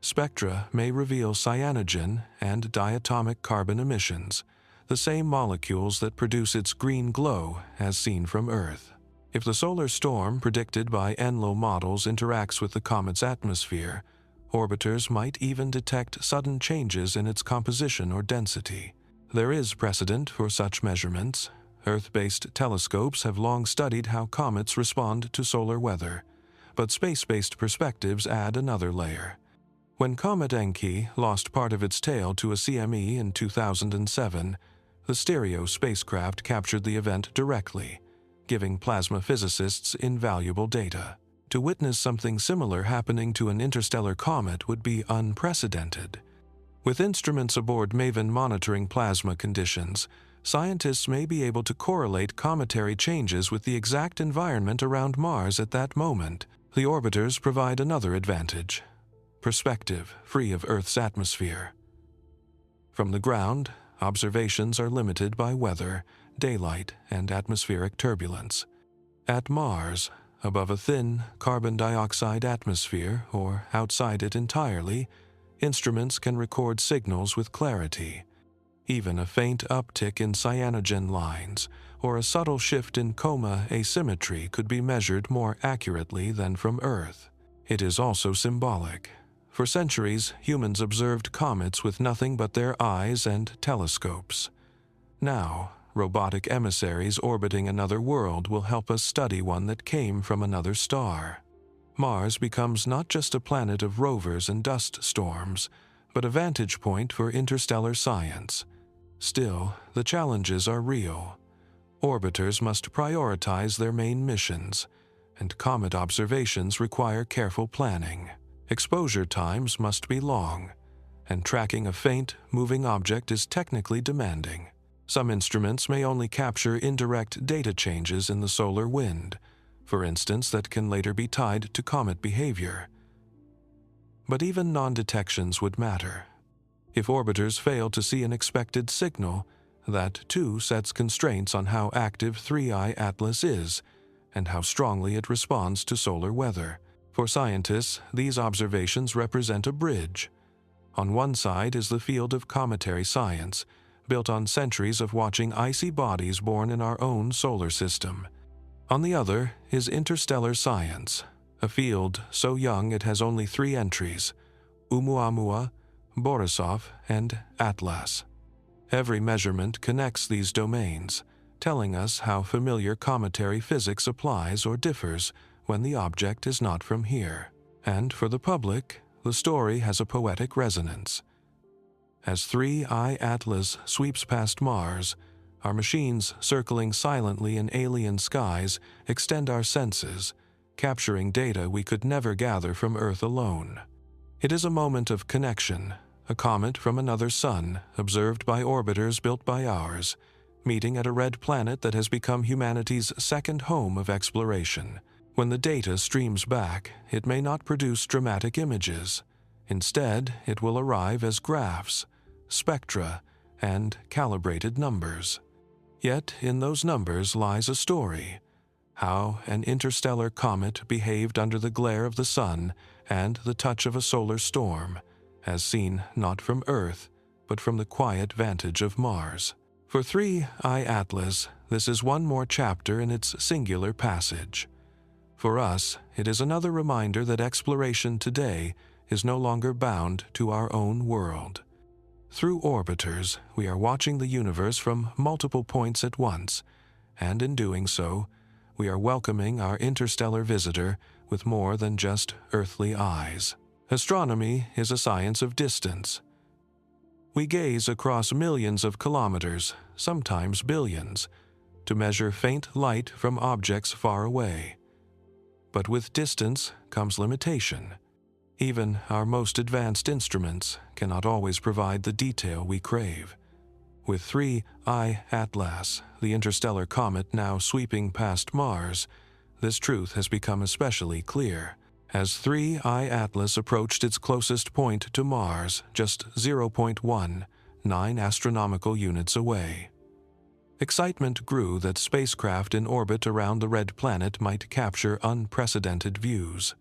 Spectra may reveal cyanogen and diatomic carbon emissions, the same molecules that produce its green glow as seen from Earth. If the solar storm predicted by ENLO models interacts with the comet's atmosphere, orbiters might even detect sudden changes in its composition or density. There is precedent for such measurements. Earth-based telescopes have long studied how comets respond to solar weather, but space-based perspectives add another layer. When Comet Encke lost part of its tail to a CME in 2007, the Stereo spacecraft captured the event directly, giving plasma physicists invaluable data. To witness something similar happening to an interstellar comet would be unprecedented. With instruments aboard MAVEN monitoring plasma conditions, scientists may be able to correlate cometary changes with the exact environment around Mars at that moment. The orbiters provide another advantage: perspective free of Earth's atmosphere. From the ground, observations are limited by weather, daylight, and atmospheric turbulence. At Mars, above a thin carbon dioxide atmosphere or outside it entirely, instruments can record signals with clarity. Even a faint uptick in cyanogen lines or a subtle shift in coma asymmetry could be measured more accurately than from Earth. It is also symbolic. For centuries, humans observed comets with nothing but their eyes and telescopes. Now, robotic emissaries orbiting another world will help us study one that came from another star. Mars becomes not just a planet of rovers and dust storms, but a vantage point for interstellar science. Still, the challenges are real. Orbiters must prioritize their main missions, and comet observations require careful planning. Exposure times must be long, and tracking a faint, moving object is technically demanding. Some instruments may only capture indirect data changes in the solar wind, for instance, that can later be tied to comet behavior. But even non-detections would matter. If orbiters fail to see an expected signal, that too sets constraints on how active 3I Atlas is and how strongly it responds to solar weather. For scientists, these observations represent a bridge. On one side is the field of cometary science, built on centuries of watching icy bodies born in our own solar system. On the other is interstellar science, a field so young it has only 3 entries: Oumuamua, Borisov, and Atlas. Every measurement connects these domains, telling us how familiar cometary physics applies or differs when the object is not from here. And for the public, the story has a poetic resonance. As 3I Atlas sweeps past Mars, our machines circling silently in alien skies extend our senses, capturing data we could never gather from Earth alone. It is a moment of connection, a comet from another sun, observed by orbiters built by ours, meeting at a red planet that has become humanity's second home of exploration. When the data streams back, it may not produce dramatic images. Instead, it will arrive as graphs, spectra, and calibrated numbers. Yet in those numbers lies a story: how an interstellar comet behaved under the glare of the sun and the touch of a solar storm, as seen not from Earth, but from the quiet vantage of Mars. For 3I Atlas, this is one more chapter in its singular passage. For us, it is another reminder that exploration today is no longer bound to our own world. Through orbiters, we are watching the universe from multiple points at once, and in doing so, we are welcoming our interstellar visitor with more than just earthly eyes. Astronomy is a science of distance. We gaze across millions of kilometers, sometimes billions, to measure faint light from objects far away. But with distance comes limitation. Even our most advanced instruments cannot always provide the detail we crave. With 3I Atlas, the interstellar comet now sweeping past Mars, this truth has become especially clear. As 3I Atlas approached its closest point to Mars, just 0.19 astronomical units away, excitement grew that spacecraft in orbit around the red planet might capture unprecedented views.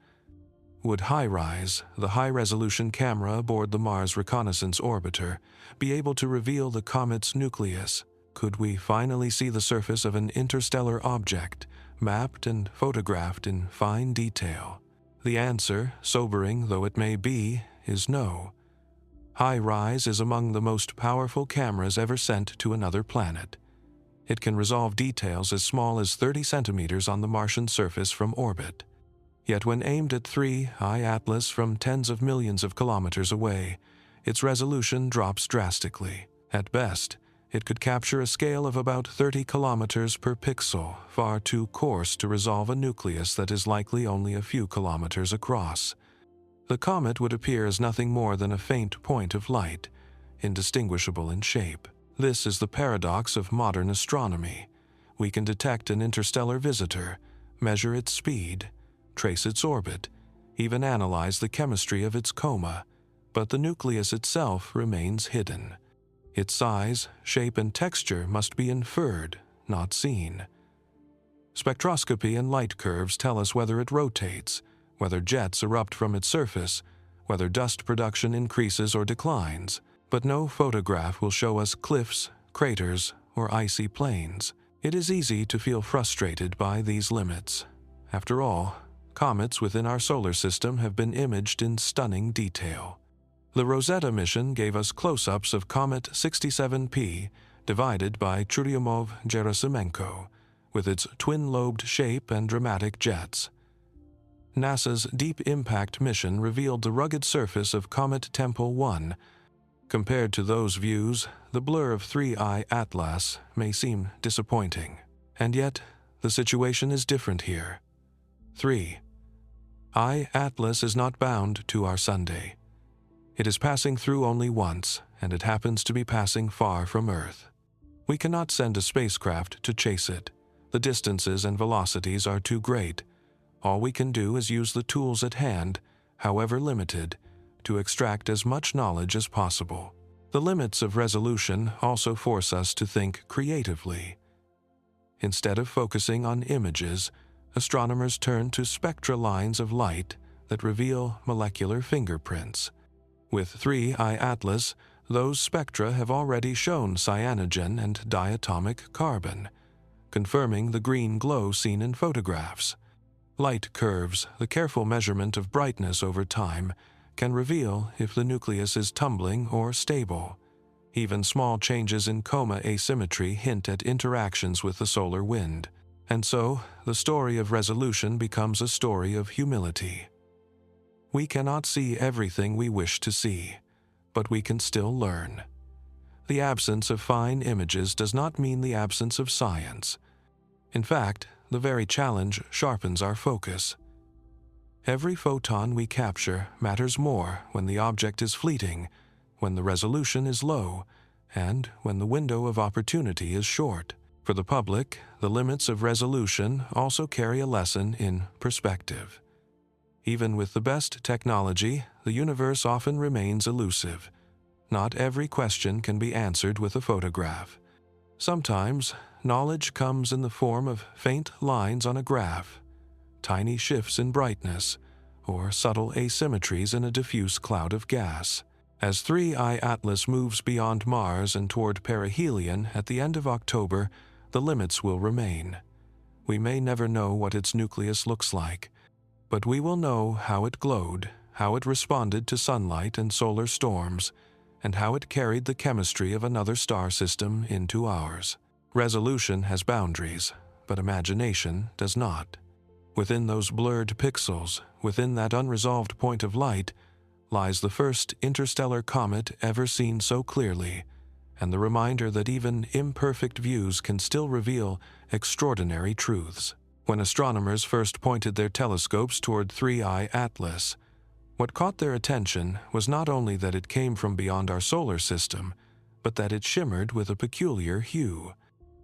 Would HiRISE, the high-resolution camera aboard the Mars Reconnaissance Orbiter, be able to reveal the comet's nucleus? Could we finally see the surface of an interstellar object, mapped and photographed in fine detail? The answer, sobering though it may be, is no. HiRISE is among the most powerful cameras ever sent to another planet. It can resolve details as small as 30 centimeters on the Martian surface from orbit. Yet when aimed at 3I Atlas from tens of millions of kilometers away, its resolution drops drastically. At best, it could capture a scale of about 30 kilometers per pixel, far too coarse to resolve a nucleus that is likely only a few kilometers across. The comet would appear as nothing more than a faint point of light, indistinguishable in shape. This is the paradox of modern astronomy. We can detect an interstellar visitor, measure its speed, trace its orbit, even analyze the chemistry of its coma, but the nucleus itself remains hidden. Its size, shape, and texture must be inferred, not seen. Spectroscopy and light curves tell us whether it rotates, whether jets erupt from its surface, whether dust production increases or declines, but no photograph will show us cliffs, craters, or icy plains. It is easy to feel frustrated by these limits. After all, comets within our solar system have been imaged in stunning detail. The Rosetta mission gave us close-ups of Comet 67P divided by Churyumov-Gerasimenko, with its twin-lobed shape and dramatic jets. NASA's Deep Impact mission revealed the rugged surface of Comet Tempel 1. Compared to those views, the blur of 3I Atlas may seem disappointing. And yet, the situation is different here. 3I Atlas is not bound to our Sunday. It is passing through only once, and it happens to be passing far from Earth. We cannot send a spacecraft to chase it. The distances and velocities are too great. All we can do is use the tools at hand, however limited, to extract as much knowledge as possible. The limits of resolution also force us to think creatively. Instead of focusing on images, astronomers turn to spectra lines of light that reveal molecular fingerprints. With 3I Atlas, those spectra have already shown cyanogen and diatomic carbon, confirming the green glow seen in photographs. Light curves, the careful measurement of brightness over time, can reveal if the nucleus is tumbling or stable. Even small changes in coma asymmetry hint at interactions with the solar wind. And so, the story of resolution becomes a story of humility. We cannot see everything we wish to see, but we can still learn. The absence of fine images does not mean the absence of science. In fact, the very challenge sharpens our focus. Every photon we capture matters more when the object is fleeting, when the resolution is low, and when the window of opportunity is short. For the public, the limits of resolution also carry a lesson in perspective. Even with the best technology, the universe often remains elusive. Not every question can be answered with a photograph. Sometimes, knowledge comes in the form of faint lines on a graph, tiny shifts in brightness, or subtle asymmetries in a diffuse cloud of gas. As 3I Atlas moves beyond Mars and toward perihelion at the end of October, the limits will remain. We may never know what its nucleus looks like, but we will know how it glowed, how it responded to sunlight and solar storms, and how it carried the chemistry of another star system into ours. Resolution has boundaries, but imagination does not. Within those blurred pixels, within that unresolved point of light, lies the first interstellar comet ever seen so clearly, and the reminder that even imperfect views can still reveal extraordinary truths. When astronomers first pointed their telescopes toward 3I Atlas, what caught their attention was not only that it came from beyond our solar system, but that it shimmered with a peculiar hue.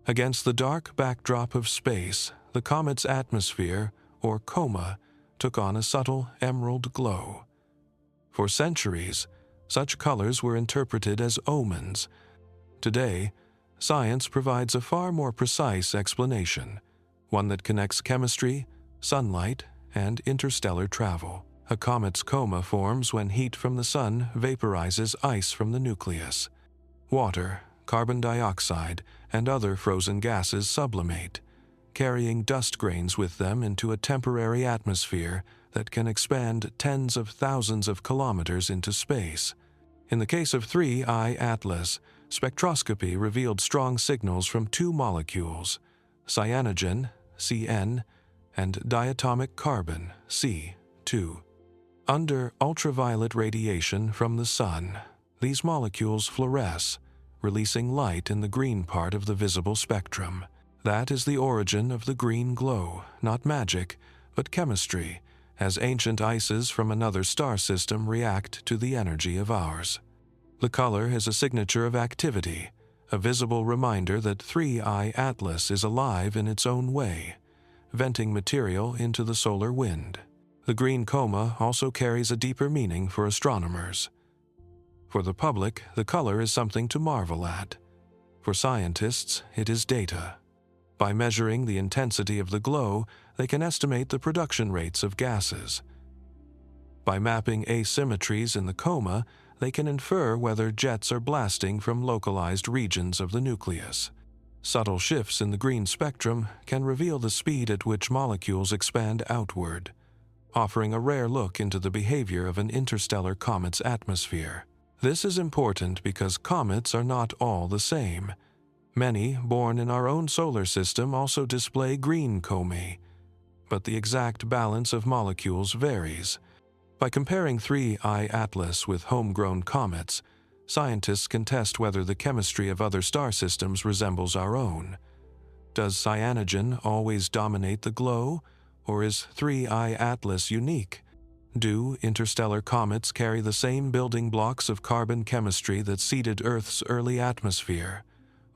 Against the dark backdrop of space, the comet's atmosphere, or coma, took on a subtle emerald glow. For centuries, such colors were interpreted as omens. Today, science provides a far more precise explanation, one that connects chemistry, sunlight, and interstellar travel. A comet's coma forms when heat from the sun vaporizes ice from the nucleus. Water, carbon dioxide, and other frozen gases sublimate, carrying dust grains with them into a temporary atmosphere that can expand tens of thousands of kilometers into space. In the case of 3I Atlas, spectroscopy revealed strong signals from two molecules, cyanogen, Cn, and diatomic carbon, C2. Under ultraviolet radiation from the sun, these molecules fluoresce, releasing light in the green part of the visible spectrum. That is the origin of the green glow, not magic, but chemistry, as ancient ices from another star system react to the energy of ours. The color is a signature of activity, a visible reminder that 3I Atlas is alive in its own way, venting material into the solar wind. The green coma also carries a deeper meaning for astronomers. For the public, the color is something to marvel at. For scientists, it is data. By measuring the intensity of the glow, they can estimate the production rates of gases. By mapping asymmetries in the coma, they can infer whether jets are blasting from localized regions of the nucleus. Subtle shifts in the green spectrum can reveal the speed at which molecules expand outward, offering a rare look into the behavior of an interstellar comet's atmosphere. This is important because comets are not all the same. Many, born in our own solar system, also display green comae, but the exact balance of molecules varies. By comparing 3I Atlas with homegrown comets, scientists can test whether the chemistry of other star systems resembles our own. Does cyanogen always dominate the glow, or is 3I Atlas unique? Do interstellar comets carry the same building blocks of carbon chemistry that seeded Earth's early atmosphere,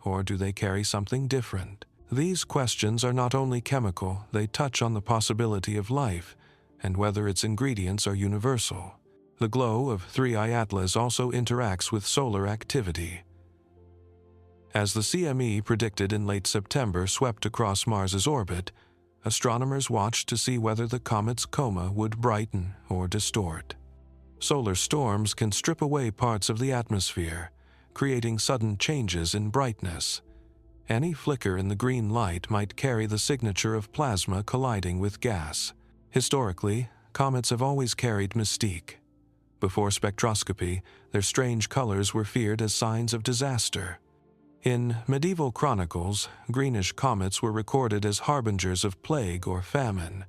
or do they carry something different? These questions are not only chemical, they touch on the possibility of life and whether its ingredients are universal. The glow of 3I Atlas also interacts with solar activity. As the CME predicted in late September swept across Mars's orbit, astronomers watched to see whether the comet's coma would brighten or distort. Solar storms can strip away parts of the atmosphere, creating sudden changes in brightness. Any flicker in the green light might carry the signature of plasma colliding with gas. Historically, comets have always carried mystique. Before spectroscopy, their strange colors were feared as signs of disaster. In medieval chronicles, greenish comets were recorded as harbingers of plague or famine.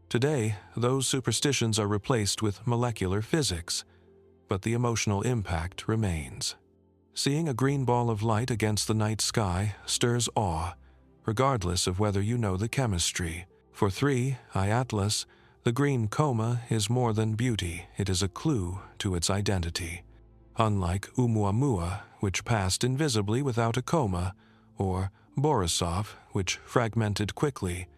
Today, those superstitions are replaced with molecular physics, but the emotional impact remains. Seeing a green ball of light against the night sky stirs awe, regardless of whether you know the chemistry. For 3I Atlas, the green coma is more than beauty, it is a clue to its identity. Unlike Oumuamua, which passed invisibly without a coma, or Borisov, which fragmented quickly,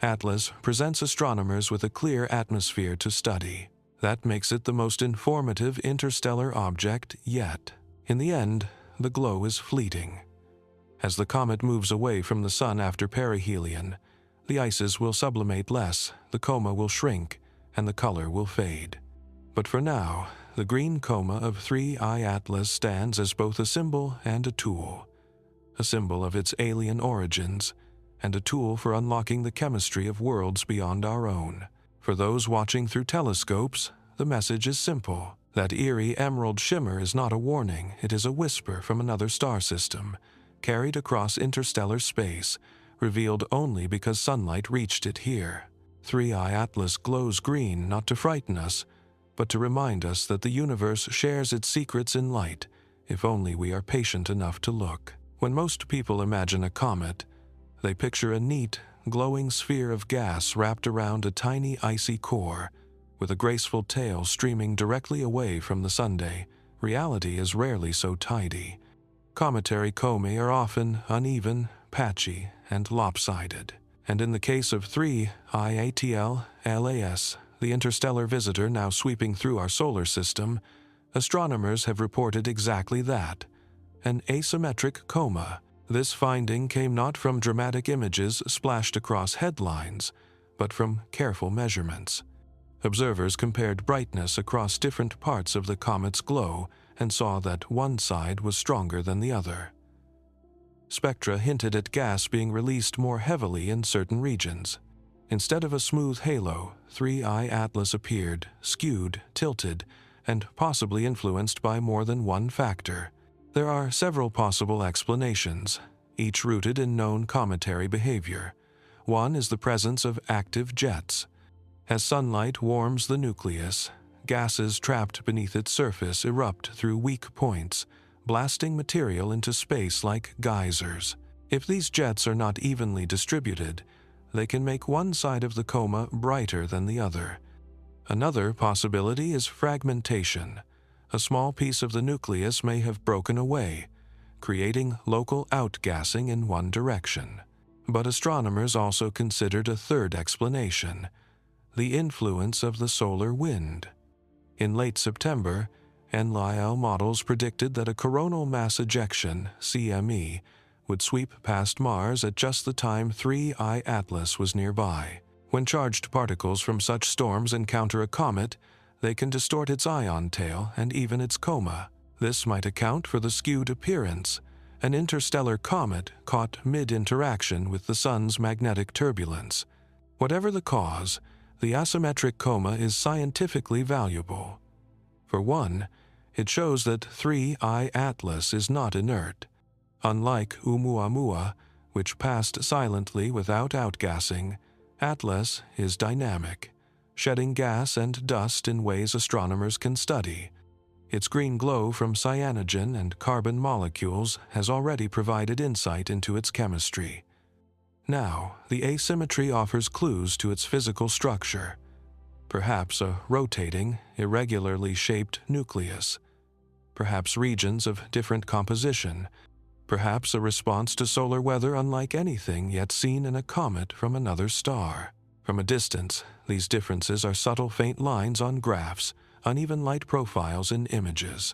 Atlas presents astronomers with a clear atmosphere to study. That makes it the most informative interstellar object yet. In the end, the glow is fleeting. As the comet moves away from the Sun after perihelion, the ices will sublimate less, the coma will shrink, and the color will fade. But for now, the green coma of 3I Atlas stands as both a symbol and a tool. A symbol of its alien origins, and a tool for unlocking the chemistry of worlds beyond our own. For those watching through telescopes, the message is simple. That eerie emerald shimmer is not a warning, it is a whisper from another star system, carried across interstellar space, revealed only because sunlight reached it here. 3I Atlas glows green not to frighten us, but to remind us that the universe shares its secrets in light, if only we are patient enough to look. When most people imagine a comet, they picture a neat, glowing sphere of gas wrapped around a tiny icy core, with a graceful tail streaming directly away from the sunday. Reality is rarely so tidy. Cometary comae are often uneven, patchy, and lopsided. And in the case of 3I LAS, the interstellar visitor now sweeping through our solar system, astronomers have reported exactly that, an asymmetric coma. This finding came not from dramatic images splashed across headlines, but from careful measurements. Observers compared brightness across different parts of the comet's glow and saw that one side was stronger than the other. Spectra hinted at gas being released more heavily in certain regions. Instead of a smooth halo, 3I Atlas appeared, skewed, tilted, and possibly influenced by more than one factor. There are several possible explanations, each rooted in known cometary behavior. One is the presence of active jets. As sunlight warms the nucleus, gases trapped beneath its surface erupt through weak points, blasting material into space like geysers. If these jets are not evenly distributed, they can make one side of the coma brighter than the other. Another possibility is fragmentation. A small piece of the nucleus may have broken away, creating local outgassing in one direction. But astronomers also considered a third explanation: the influence of the solar wind. In late September, NLIL models predicted that a coronal mass ejection, CME, would sweep past Mars at just the time 3I Atlas was nearby. When charged particles from such storms encounter a comet, they can distort its ion tail and even its coma. This might account for the skewed appearance, an interstellar comet caught mid-interaction with the Sun's magnetic turbulence. Whatever the cause, the asymmetric coma is scientifically valuable. For one, it shows that 3I Atlas is not inert. Unlike Oumuamua, which passed silently without outgassing, Atlas is dynamic, shedding gas and dust in ways astronomers can study. Its green glow from cyanogen and carbon molecules has already provided insight into its chemistry. Now, the asymmetry offers clues to its physical structure. Perhaps a rotating, irregularly shaped nucleus. Perhaps regions of different composition. Perhaps a response to solar weather unlike anything yet seen in a comet from another star. From a distance, these differences are subtle faint lines on graphs, uneven light profiles in images.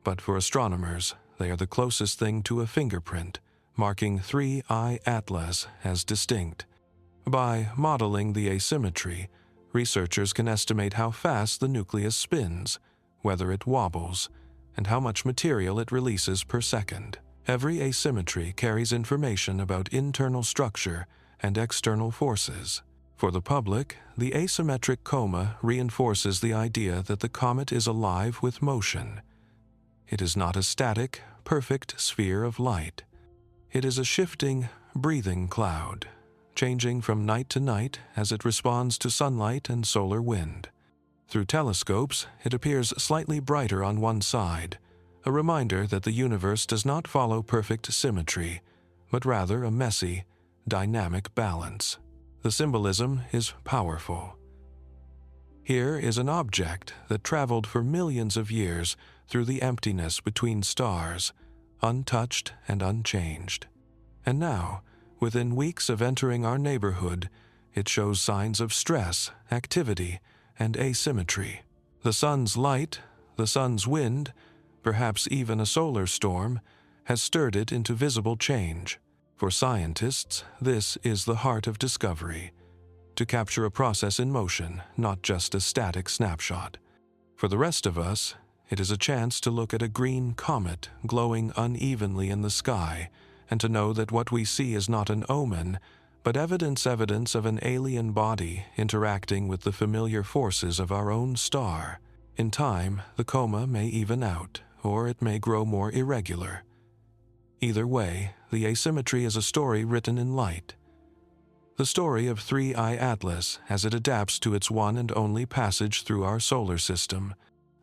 But for astronomers, they are the closest thing to a fingerprint, marking 3I Atlas as distinct. By modeling the asymmetry, researchers can estimate how fast the nucleus spins, whether it wobbles, and how much material it releases per second. Every asymmetry carries information about internal structure and external forces. For the public, the asymmetric coma reinforces the idea that the comet is alive with motion. It is not a static, perfect sphere of light. It is a shifting, breathing cloud, changing from night to night as it responds to sunlight and solar wind. Through telescopes, it appears slightly brighter on one side, a reminder that the universe does not follow perfect symmetry, but rather a messy, dynamic balance. The symbolism is powerful. Here is an object that traveled for millions of years through the emptiness between stars, untouched and unchanged. And now, within weeks of entering our neighborhood, it shows signs of stress, activity, and asymmetry. The sun's light, the sun's wind, perhaps even a solar storm, has stirred it into visible change. For scientists, this is the heart of discovery, to capture a process in motion, not just a static snapshot. For the rest of us, it is a chance to look at a green comet glowing unevenly in the sky, and to know that what we see is not an omen, but evidence of an alien body interacting with the familiar forces of our own star. In time, the coma may even out, or it may grow more irregular. Either way, the asymmetry is a story written in light. The story of 3I Atlas as it adapts to its one and only passage through our solar system,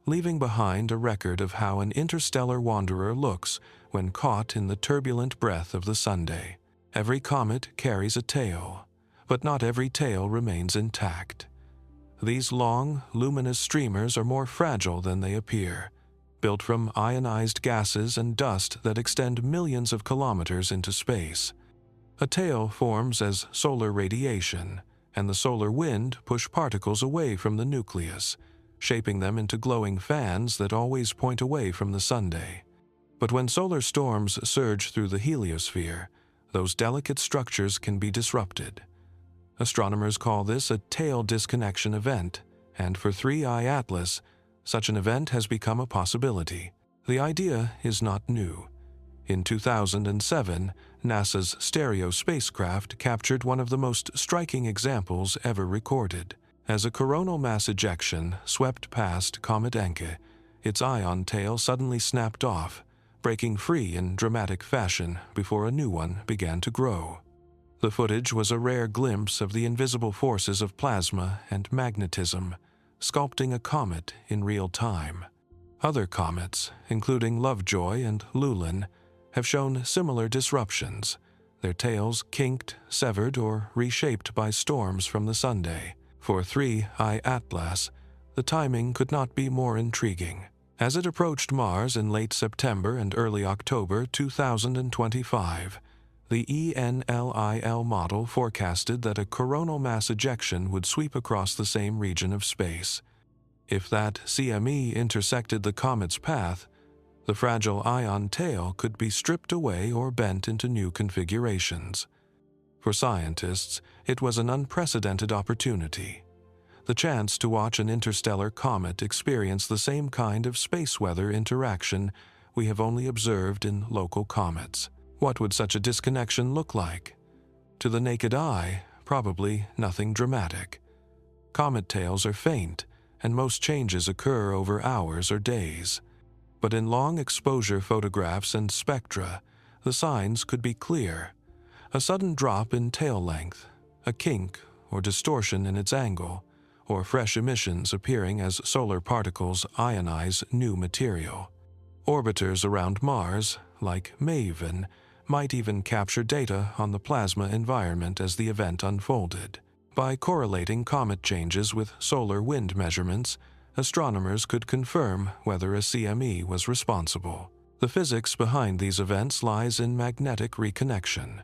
leaving behind a record of how an interstellar wanderer looks when caught in the turbulent breath of the Sunday. Every comet carries a tail, but not every tail remains intact. These long, luminous streamers are more fragile than they appear, built from ionized gases and dust that extend millions of kilometers into space. A tail forms as solar radiation, and the solar wind pushes particles away from the nucleus, shaping them into glowing fans that always point away from the Sunday. But when solar storms surge through the heliosphere, those delicate structures can be disrupted. Astronomers call this a tail disconnection event, and for 3I Atlas, such an event has become a possibility. The idea is not new. In 2007, NASA's Stereo spacecraft captured one of the most striking examples ever recorded. As a coronal mass ejection swept past Comet Encke, its ion tail suddenly snapped off, breaking free in dramatic fashion before a new one began to grow. The footage was a rare glimpse of the invisible forces of plasma and magnetism, sculpting a comet in real time. Other comets, including Lovejoy and Lulin, have shown similar disruptions, their tails kinked, severed, or reshaped by storms from the Sunday. For 3I Atlas, the timing could not be more intriguing. As it approached Mars in late September and early October 2025, the ENLIL model forecasted that a coronal mass ejection would sweep across the same region of space. If that CME intersected the comet's path, the fragile ion tail could be stripped away or bent into new configurations. For scientists, it was an unprecedented opportunity. The chance to watch an interstellar comet experience the same kind of space-weather interaction we have only observed in local comets. What would such a disconnection look like? To the naked eye, probably nothing dramatic. Comet tails are faint, and most changes occur over hours or days. But in long exposure photographs and spectra, the signs could be clear. A sudden drop in tail length, a kink or distortion in its angle, or fresh emissions appearing as solar particles ionize new material. Orbiters around Mars, like MAVEN, might even capture data on the plasma environment as the event unfolded. By correlating comet changes with solar wind measurements, astronomers could confirm whether a CME was responsible. The physics behind these events lies in magnetic reconnection.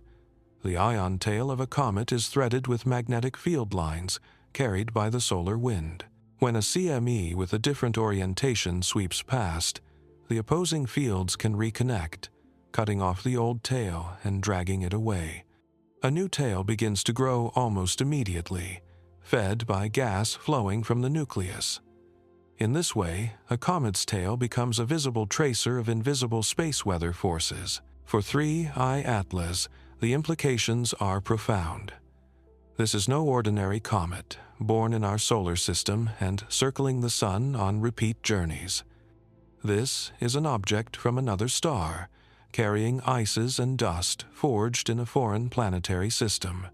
The ion tail of a comet is threaded with magnetic field lines carried by the solar wind. When a CME with a different orientation sweeps past, the opposing fields can reconnect, cutting off the old tail and dragging it away. A new tail begins to grow almost immediately, fed by gas flowing from the nucleus. In this way, a comet's tail becomes a visible tracer of invisible space weather forces. For 3I Atlas, the implications are profound. This is no ordinary comet, born in our solar system and circling the Sun on repeat journeys. This is an object from another star, carrying ices and dust forged in a foreign planetary system.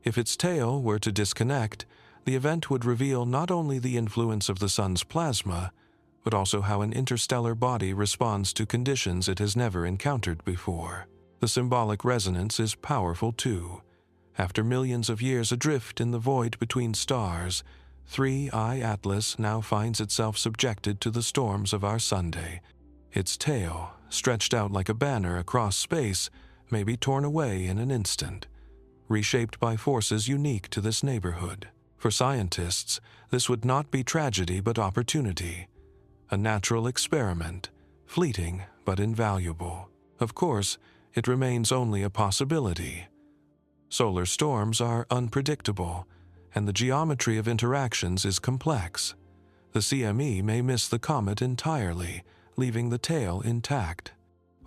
If its tail were to disconnect, the event would reveal not only the influence of the Sun's plasma, but also how an interstellar body responds to conditions it has never encountered before. The symbolic resonance is powerful too. After millions of years adrift in the void between stars, 3I Atlas now finds itself subjected to the storms of our Sunday. Its tail, stretched out like a banner across space, may be torn away in an instant, reshaped by forces unique to this neighborhood. For scientists, this would not be tragedy but opportunity. A natural experiment, fleeting but invaluable. Of course, it remains only a possibility. Solar storms are unpredictable, and the geometry of interactions is complex. The CME may miss the comet entirely, leaving the tail intact.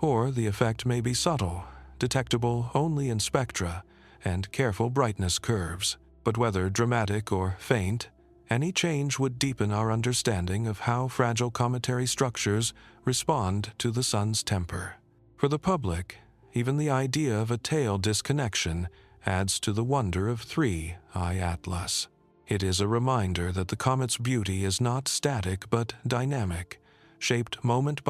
Or the effect may be subtle, detectable only in spectra and careful brightness curves. But whether dramatic or faint, any change would deepen our understanding of how fragile cometary structures respond to the Sun's temper. For the public, even the idea of a tail disconnection adds to the wonder of 3I Atlas. It is a reminder that the comet's beauty is not static but dynamic, shaped moment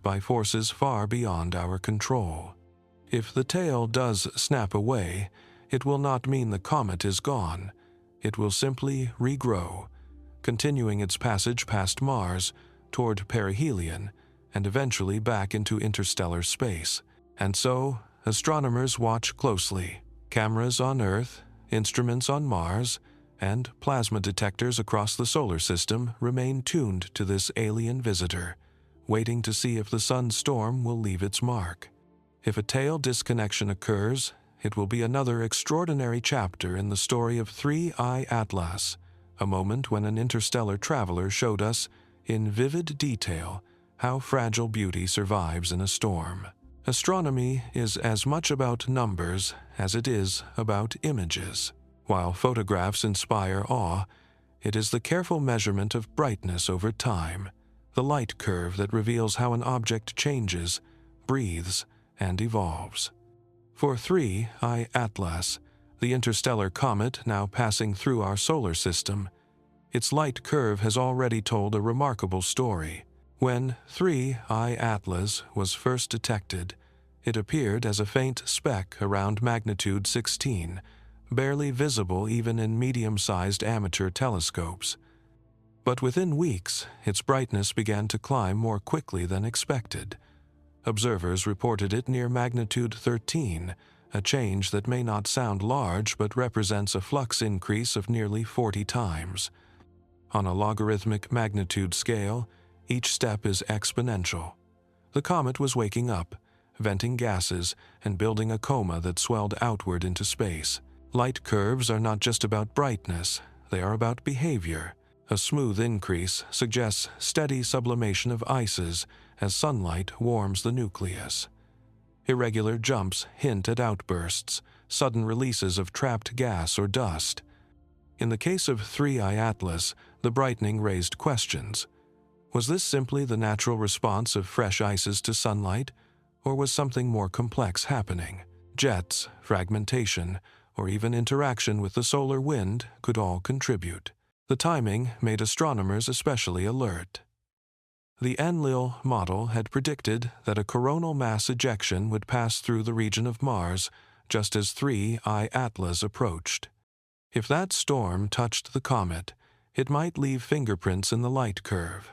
by forces far beyond our control. If the tail does snap away, it will not mean the comet is gone. It will simply regrow, continuing its passage past Mars, toward perihelion, and eventually back into interstellar space. And so, astronomers watch closely. Cameras on Earth, instruments on Mars, and plasma detectors across the solar system remain tuned to this alien visitor, waiting to see if the Sun's storm will leave its mark. If a tail disconnection occurs, it will be another extraordinary chapter in the story of 3I Atlas, a moment when an interstellar traveler showed us, in vivid detail, how fragile beauty survives in a storm. Astronomy is as much about numbers as it is about images. While photographs inspire awe, it is the careful measurement of brightness over time, the light curve that reveals how an object changes, breathes, and evolves. For 3I Atlas, the interstellar comet now passing through our solar system, its light curve has already told a remarkable story. When 3I Atlas was first detected, it appeared as a faint speck around magnitude 16, barely visible even in medium-sized amateur telescopes. But within weeks, its brightness began to climb more quickly than expected. Observers reported it near magnitude 13, a change that may not sound large but represents a flux increase of nearly 40 times. On a logarithmic magnitude scale, each step is exponential. The comet was waking up, venting gases, and building a coma that swelled outward into space. Light curves are not just about brightness, they are about behavior. A smooth increase suggests steady sublimation of ices as sunlight warms the nucleus. Irregular jumps hint at outbursts, sudden releases of trapped gas or dust. In the case of 3I Atlas, the brightening raised questions. Was this simply the natural response of fresh ices to sunlight, or was something more complex happening? Jets, fragmentation, or even interaction with the solar wind could all contribute. The timing made astronomers especially alert. The Enlil model had predicted that a coronal mass ejection would pass through the region of Mars just as 3I Atlas approached. If that storm touched the comet, it might leave fingerprints in the light curve.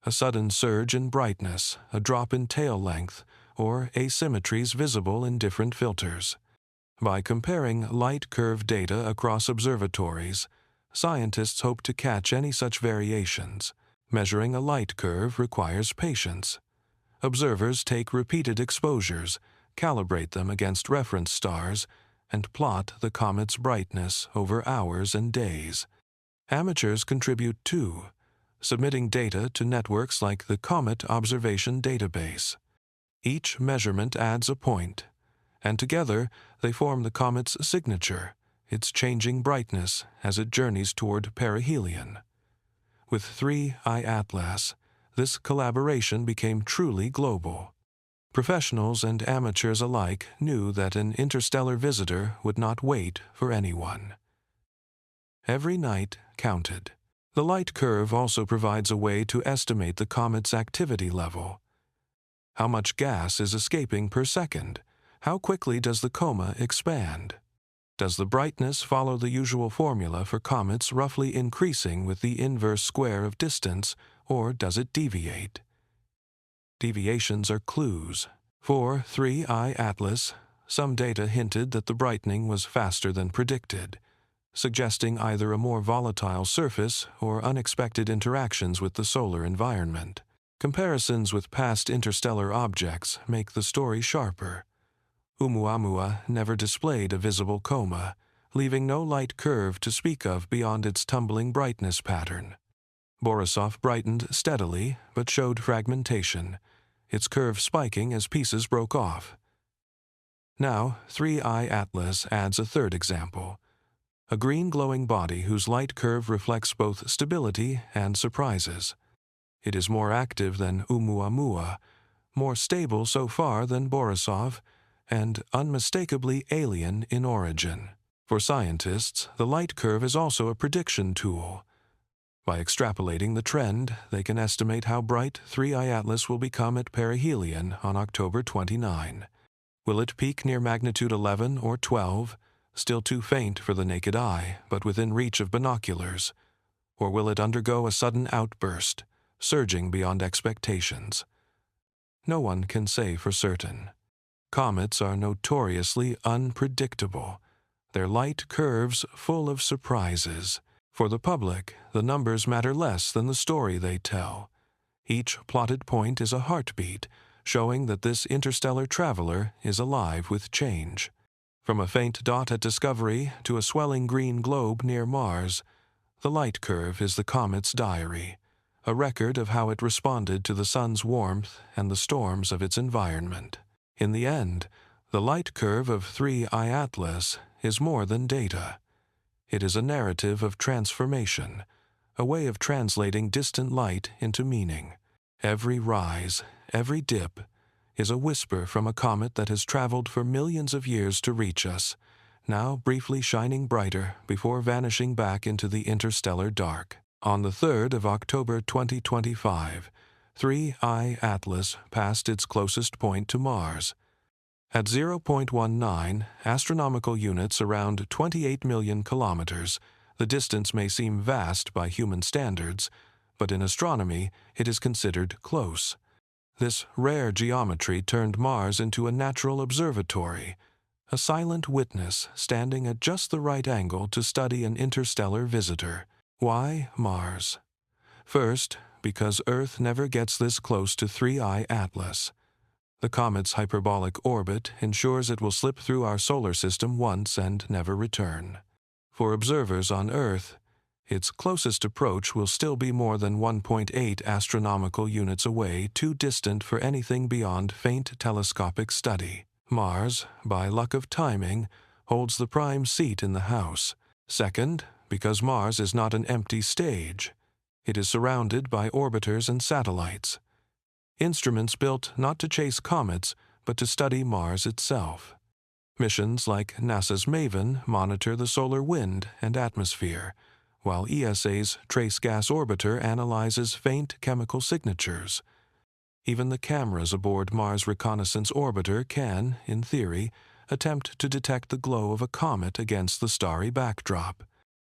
A sudden surge in brightness, a drop in tail length, or asymmetries visible in different filters. By comparing light curve data across observatories, scientists hope to catch any such variations. Measuring a light curve requires patience. Observers take repeated exposures, calibrate them against reference stars, and plot the comet's brightness over hours and days. Amateurs contribute too, submitting data to networks like the Comet Observation Database. Each measurement adds a point, and together they form the comet's signature, its changing brightness as it journeys toward perihelion. With 3I Atlas, this collaboration became truly global. Professionals and amateurs alike knew that an interstellar visitor would not wait for anyone. Every night counted. The light curve also provides a way to estimate the comet's activity level. How much gas is escaping per second? How quickly does the coma expand? Does the brightness follow the usual formula for comets, roughly increasing with the inverse square of distance, or does it deviate? Deviations are clues. For 3I Atlas, some data hinted that the brightening was faster than predicted, suggesting either a more volatile surface or unexpected interactions with the solar environment. Comparisons with past interstellar objects make the story sharper. Oumuamua never displayed a visible coma, leaving no light curve to speak of beyond its tumbling brightness pattern. Borisov brightened steadily, but showed fragmentation, its curve spiking as pieces broke off. Now, 3I Atlas adds a third example, a green glowing body whose light curve reflects both stability and surprises. It is more active than Oumuamua, more stable so far than Borisov, and unmistakably alien in origin. For scientists, the light curve is also a prediction tool. By extrapolating the trend, they can estimate how bright 3I Atlas will become at perihelion on October 29. Will it peak near magnitude 11 or 12, still too faint for the naked eye, but within reach of binoculars? Or will it undergo a sudden outburst, surging beyond expectations? No one can say for certain. Comets are notoriously unpredictable, their light curves full of surprises. For the public, the numbers matter less than the story they tell. Each plotted point is a heartbeat, showing that this interstellar traveler is alive with change. From a faint dot at Discovery to a swelling green globe near Mars, the light curve is the comet's diary, a record of how it responded to the sun's warmth and the storms of its environment. In the end, the light curve of 3I Atlas is more than data. It is a narrative of transformation, a way of translating distant light into meaning. Every rise, every dip, is a whisper from a comet that has traveled for millions of years to reach us, now briefly shining brighter before vanishing back into the interstellar dark. On the 3rd of October 2025, 3I Atlas passed its closest point to Mars. At 0.19 astronomical units around 28 million kilometers, the distance may seem vast by human standards, but in astronomy it is considered close. This rare geometry turned Mars into a natural observatory, a silent witness standing at just the right angle to study an interstellar visitor. Why Mars? First, because Earth never gets this close to 3I Atlas. The comet's hyperbolic orbit ensures it will slip through our solar system once and never return. For observers on Earth, its closest approach will still be more than 1.8 astronomical units away, too distant for anything beyond faint telescopic study. Mars, by luck of timing, holds the prime seat in the house. Second, because Mars is not an empty stage. It is surrounded by orbiters and satellites. Instruments built not to chase comets, but to study Mars itself. Missions like NASA's MAVEN monitor the solar wind and atmosphere, while ESA's Trace Gas Orbiter analyzes faint chemical signatures. Even the cameras aboard Mars Reconnaissance Orbiter can, in theory, attempt to detect the glow of a comet against the starry backdrop.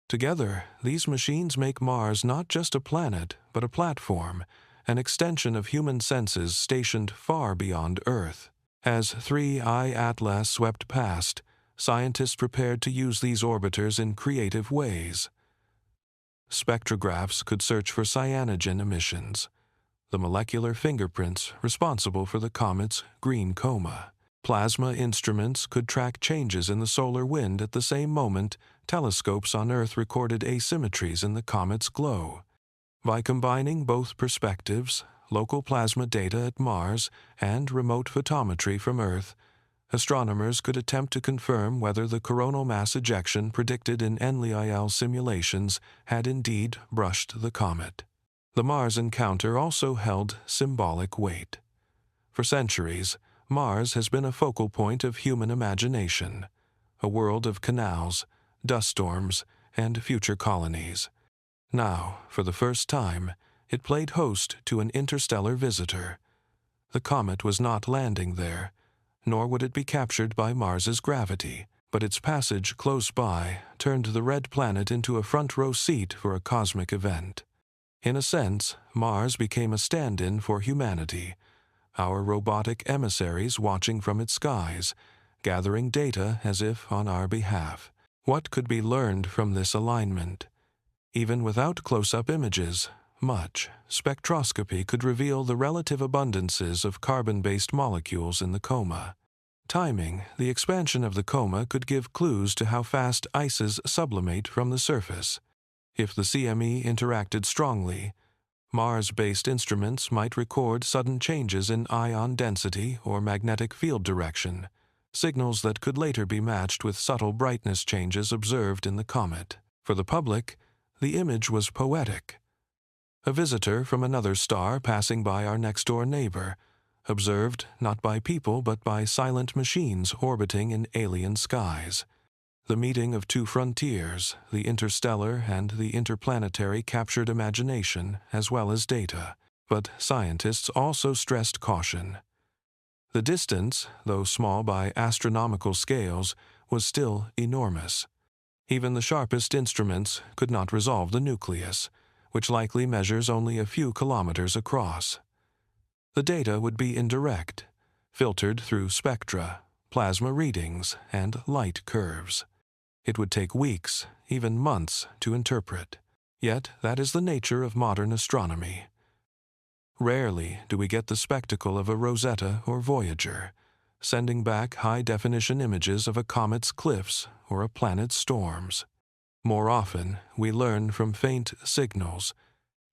Together, these machines make Mars not just a planet, but a platform, an extension of human senses stationed far beyond Earth. As 3I Atlas swept past, scientists prepared to use these orbiters in creative ways. Spectrographs could search for cyanogen emissions, the molecular fingerprints responsible for the comet's green coma. Plasma instruments could track changes in the solar wind at the same moment telescopes on Earth recorded asymmetries in the comet's glow. By combining both perspectives, local plasma data at Mars and remote photometry from Earth, astronomers could attempt to confirm whether the coronal mass ejection predicted in NLIL simulations had indeed brushed the comet. The Mars encounter also held symbolic weight. For centuries, Mars has been a focal point of human imagination, a world of canals, dust storms, and future colonies. Now, for the first time, it played host to an interstellar visitor. The comet was not landing there, nor would it be captured by Mars's gravity, but its passage close by turned the red planet into a front-row seat for a cosmic event. In a sense, Mars became a stand-in for humanity, our robotic emissaries watching from its skies, gathering data as if on our behalf. What could be learned from this alignment? Even without close-up images, much spectroscopy could reveal the relative abundances of carbon-based molecules in the coma. Timing the expansion of the coma could give clues to how fast ices sublimate from the surface. If the CME interacted strongly, Mars-based instruments might record sudden changes in ion density or magnetic field direction, signals that could later be matched with subtle brightness changes observed in the comet. For the public, the image was poetic. A visitor from another star passing by our next-door neighbor, observed not by people but by silent machines orbiting in alien skies. The meeting of two frontiers, the interstellar and the interplanetary, captured imagination as well as data, but scientists also stressed caution. The distance, though small by astronomical scales, was still enormous. Even the sharpest instruments could not resolve the nucleus, which likely measures only a few kilometers across. The data would be indirect, filtered through spectra, plasma readings, and light curves. It would take weeks, even months, to interpret. Yet that is the nature of modern astronomy. Rarely do we get the spectacle of a Rosetta or Voyager, sending back high-definition images of a comet's cliffs or a planet's storms. More often, we learn from faint signals,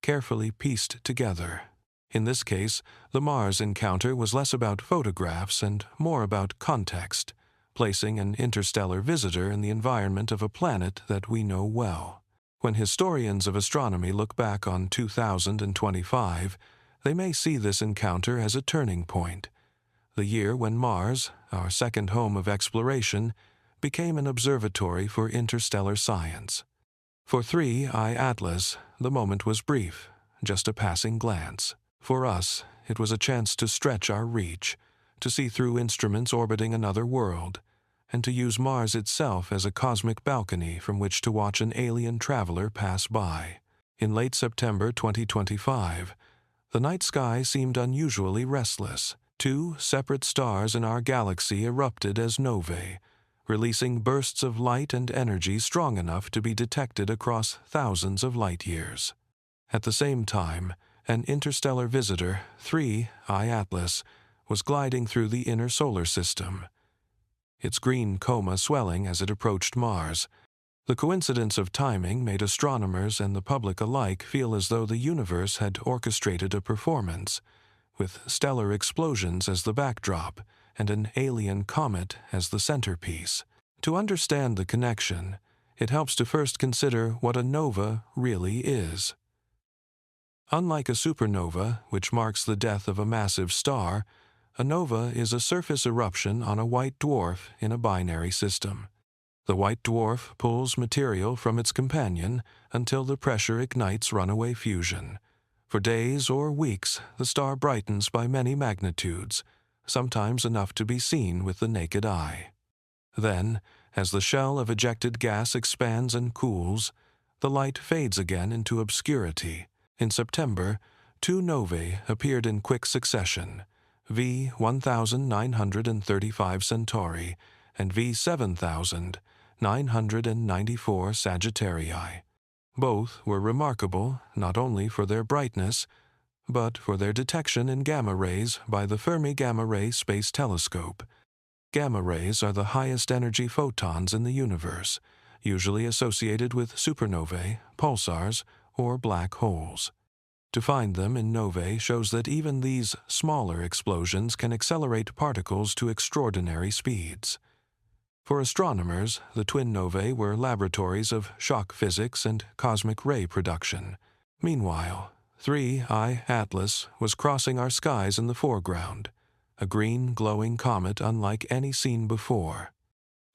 carefully pieced together. In this case, the Mars encounter was less about photographs and more about context, placing an interstellar visitor in the environment of a planet that we know well. When historians of astronomy look back on 2025, they may see this encounter as a turning point, the year when Mars, our second home of exploration, became an observatory for interstellar science. For 3I Atlas, the moment was brief, just a passing glance. For us, it was a chance to stretch our reach, to see through instruments orbiting another world, and to use Mars itself as a cosmic balcony from which to watch an alien traveler pass by. In late September 2025, the night sky seemed unusually restless. Two separate stars in our galaxy erupted as novae, releasing bursts of light and energy strong enough to be detected across thousands of light years. At the same time, an interstellar visitor, 3I Atlas, was gliding through the inner solar system, its green coma swelling as it approached Mars. The coincidence of timing made astronomers and the public alike feel as though the universe had orchestrated a performance, with stellar explosions as the backdrop and an alien comet as the centerpiece. To understand the connection, it helps to first consider what a nova really is. Unlike a supernova, which marks the death of a massive star, a nova is a surface eruption on a white dwarf in a binary system. The white dwarf pulls material from its companion until the pressure ignites runaway fusion. For days or weeks, the star brightens by many magnitudes, sometimes enough to be seen with the naked eye. Then, as the shell of ejected gas expands and cools, the light fades again into obscurity. In September, two novae appeared in quick succession, V1935 Centauri and V7994 Sagittarii. Both were remarkable not only for their brightness, but for their detection in gamma rays by the Fermi Gamma Ray Space Telescope. Gamma rays are the highest energy photons in the universe, usually associated with supernovae, pulsars, or black holes. To find them in novae shows that even these smaller explosions can accelerate particles to extraordinary speeds. For astronomers, the twin novae were laboratories of shock physics and cosmic ray production. Meanwhile, 3I Atlas was crossing our skies in the foreground, a green, glowing comet unlike any seen before.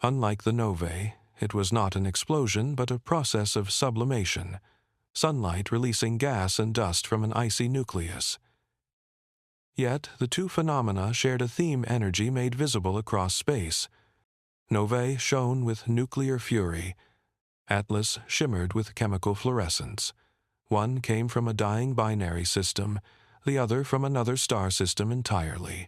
Unlike the novae, it was not an explosion but a process of sublimation, sunlight releasing gas and dust from an icy nucleus. Yet the two phenomena shared a theme: energy made visible across space. Novae shone with nuclear fury. Atlas shimmered with chemical fluorescence. One came from a dying binary system, the other from another star system entirely.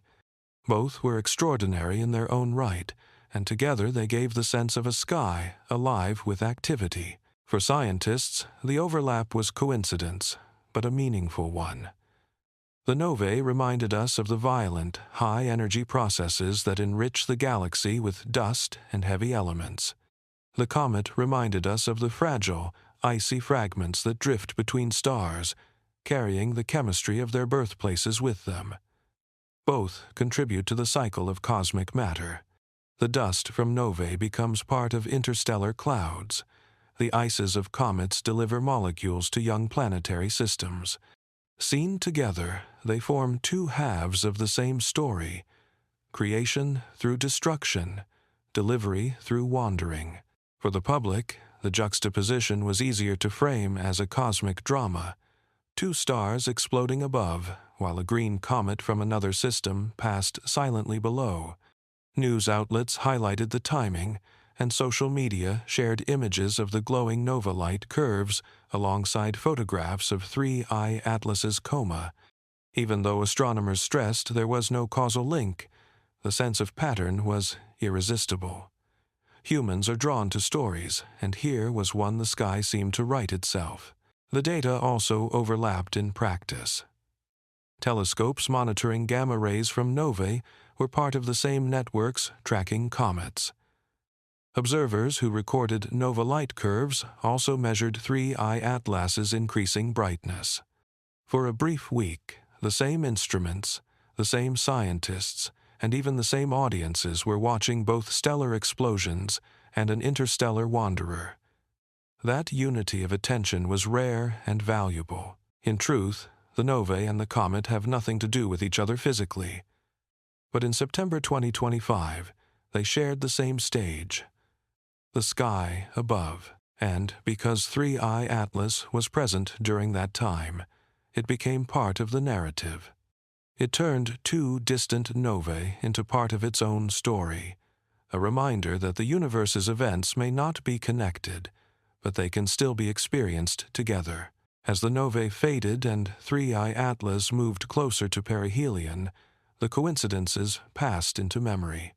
Both were extraordinary in their own right, and together they gave the sense of a sky alive with activity. For scientists, the overlap was coincidence, but a meaningful one. The novae reminded us of the violent, high-energy processes that enrich the galaxy with dust and heavy elements. The comet reminded us of the fragile, icy fragments that drift between stars, carrying the chemistry of their birthplaces with them. Both contribute to the cycle of cosmic matter. The dust from novae becomes part of interstellar clouds. The ices of comets deliver molecules to young planetary systems. Seen together, they form two halves of the same story: creation through destruction, delivery through wandering. For the public, the juxtaposition was easier to frame as a cosmic drama. Two stars exploding above, while a green comet from another system passed silently below. News outlets highlighted the timing, and social media shared images of the glowing nova light curves alongside photographs of 3I Atlas's coma. Even though astronomers stressed there was no causal link, the sense of pattern was irresistible. Humans are drawn to stories, and here was one the sky seemed to write itself. The data also overlapped in practice. Telescopes monitoring gamma rays from novae were part of the same networks tracking comets. Observers who recorded nova light curves also measured 3I Atlas's increasing brightness. For a brief week, the same instruments, the same scientists, and even the same audiences were watching both stellar explosions and an interstellar wanderer. That unity of attention was rare and valuable. In truth, the novae and the comet have nothing to do with each other physically. But in September 2025, they shared the same stage, the sky above, and because 3I Atlas was present during that time, it became part of the narrative. It turned two distant novae into part of its own story, a reminder that the universe's events may not be connected, but they can still be experienced together. As the novae faded and 3I Atlas moved closer to perihelion, the coincidences passed into memory.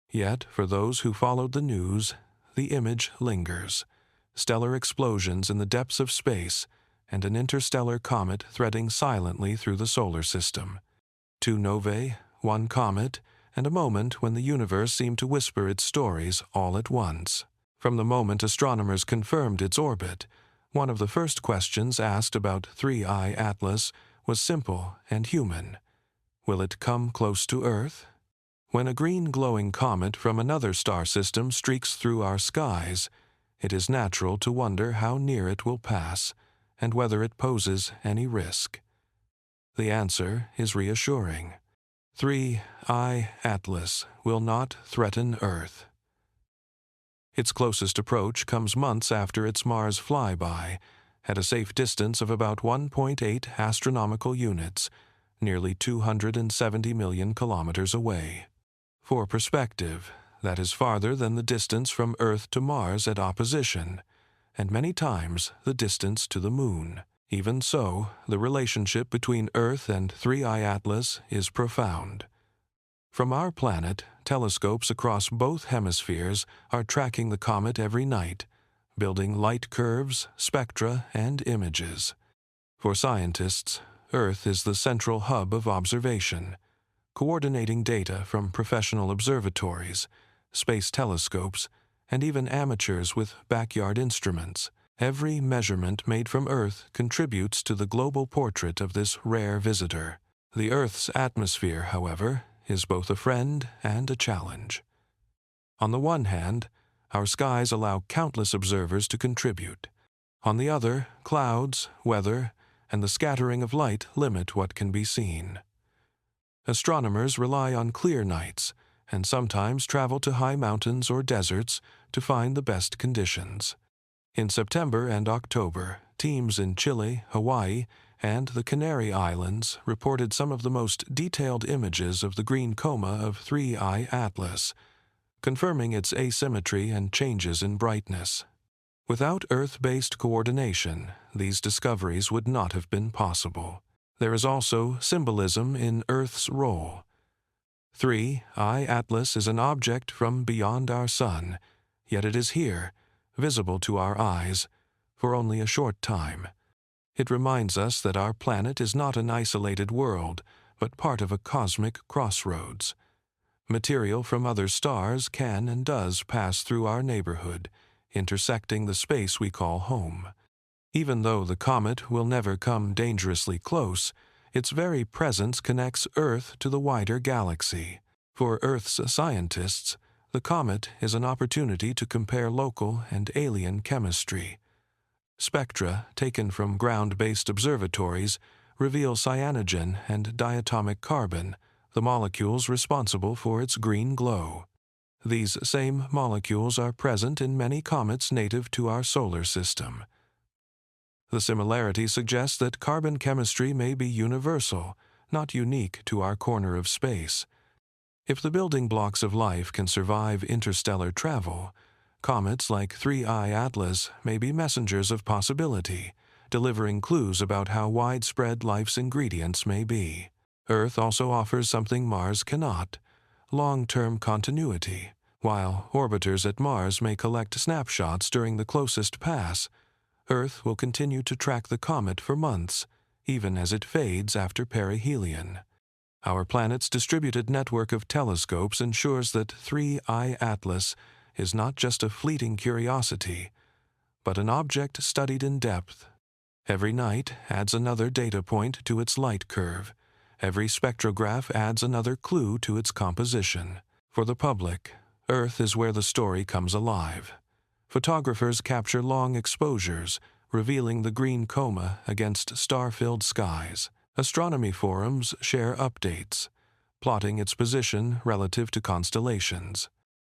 Yet, for those who followed the news, the image lingers: stellar explosions in the depths of space, and an interstellar comet threading silently through the solar system. Two novae, one comet, and a moment when the universe seemed to whisper its stories all at once. From the moment astronomers confirmed its orbit, one of the first questions asked about 3I Atlas was simple and human. Will it come close to Earth? When a green glowing comet from another star system streaks through our skies, it is natural to wonder how near it will pass and whether it poses any risk. The answer is reassuring. 3I Atlas will not threaten Earth. Its closest approach comes months after its Mars flyby, at a safe distance of about 1.8 astronomical units, nearly 270 million kilometers away. For perspective, that is farther than the distance from Earth to Mars at opposition, and many times the distance to the Moon. Even so, the relationship between Earth and 3I Atlas is profound. From our planet, telescopes across both hemispheres are tracking the comet every night, building light curves, spectra, and images. For scientists, Earth is the central hub of observation. coordinating data from professional observatories, space telescopes, and even amateurs with backyard instruments. Every measurement made from Earth contributes to the global portrait of this rare visitor. The Earth's atmosphere, however, is both a friend and a challenge. On the one hand, our skies allow countless observers to contribute. On the other, clouds, weather, and the scattering of light limit what can be seen. Astronomers rely on clear nights and sometimes travel to high mountains or deserts to find the best conditions. In September and October, teams in Chile, Hawaii, and the Canary Islands reported some of the most detailed images of the green coma of 3I Atlas, confirming its asymmetry and changes in brightness. Without Earth-based coordination, these discoveries would not have been possible. There is also symbolism in Earth's role. 3I Atlas is an object from beyond our sun, yet it is here, visible to our eyes, for only a short time. It reminds us that our planet is not an isolated world, but part of a cosmic crossroads. Material from other stars can and does pass through our neighborhood, intersecting the space we call home. Even though the comet will never come dangerously close, its very presence connects Earth to the wider galaxy. For Earth's scientists, the comet is an opportunity to compare local and alien chemistry. Spectra, taken from ground-based observatories, reveal cyanogen and diatomic carbon, the molecules responsible for its green glow. These same molecules are present in many comets native to our solar system. The similarity suggests that carbon chemistry may be universal, not unique to our corner of space. If the building blocks of life can survive interstellar travel, comets like 3I Atlas may be messengers of possibility, delivering clues about how widespread life's ingredients may be. Earth also offers something Mars cannot: long-term continuity. While orbiters at Mars may collect snapshots during the closest pass, Earth will continue to track the comet for months, even as it fades after perihelion. Our planet's distributed network of telescopes ensures that 3I Atlas is not just a fleeting curiosity, but an object studied in depth. Every night adds another data point to its light curve. Every spectrograph adds another clue to its composition. For the public, Earth is where the story comes alive. Photographers capture long exposures, revealing the green coma against star-filled skies. Astronomy forums share updates, plotting its position relative to constellations.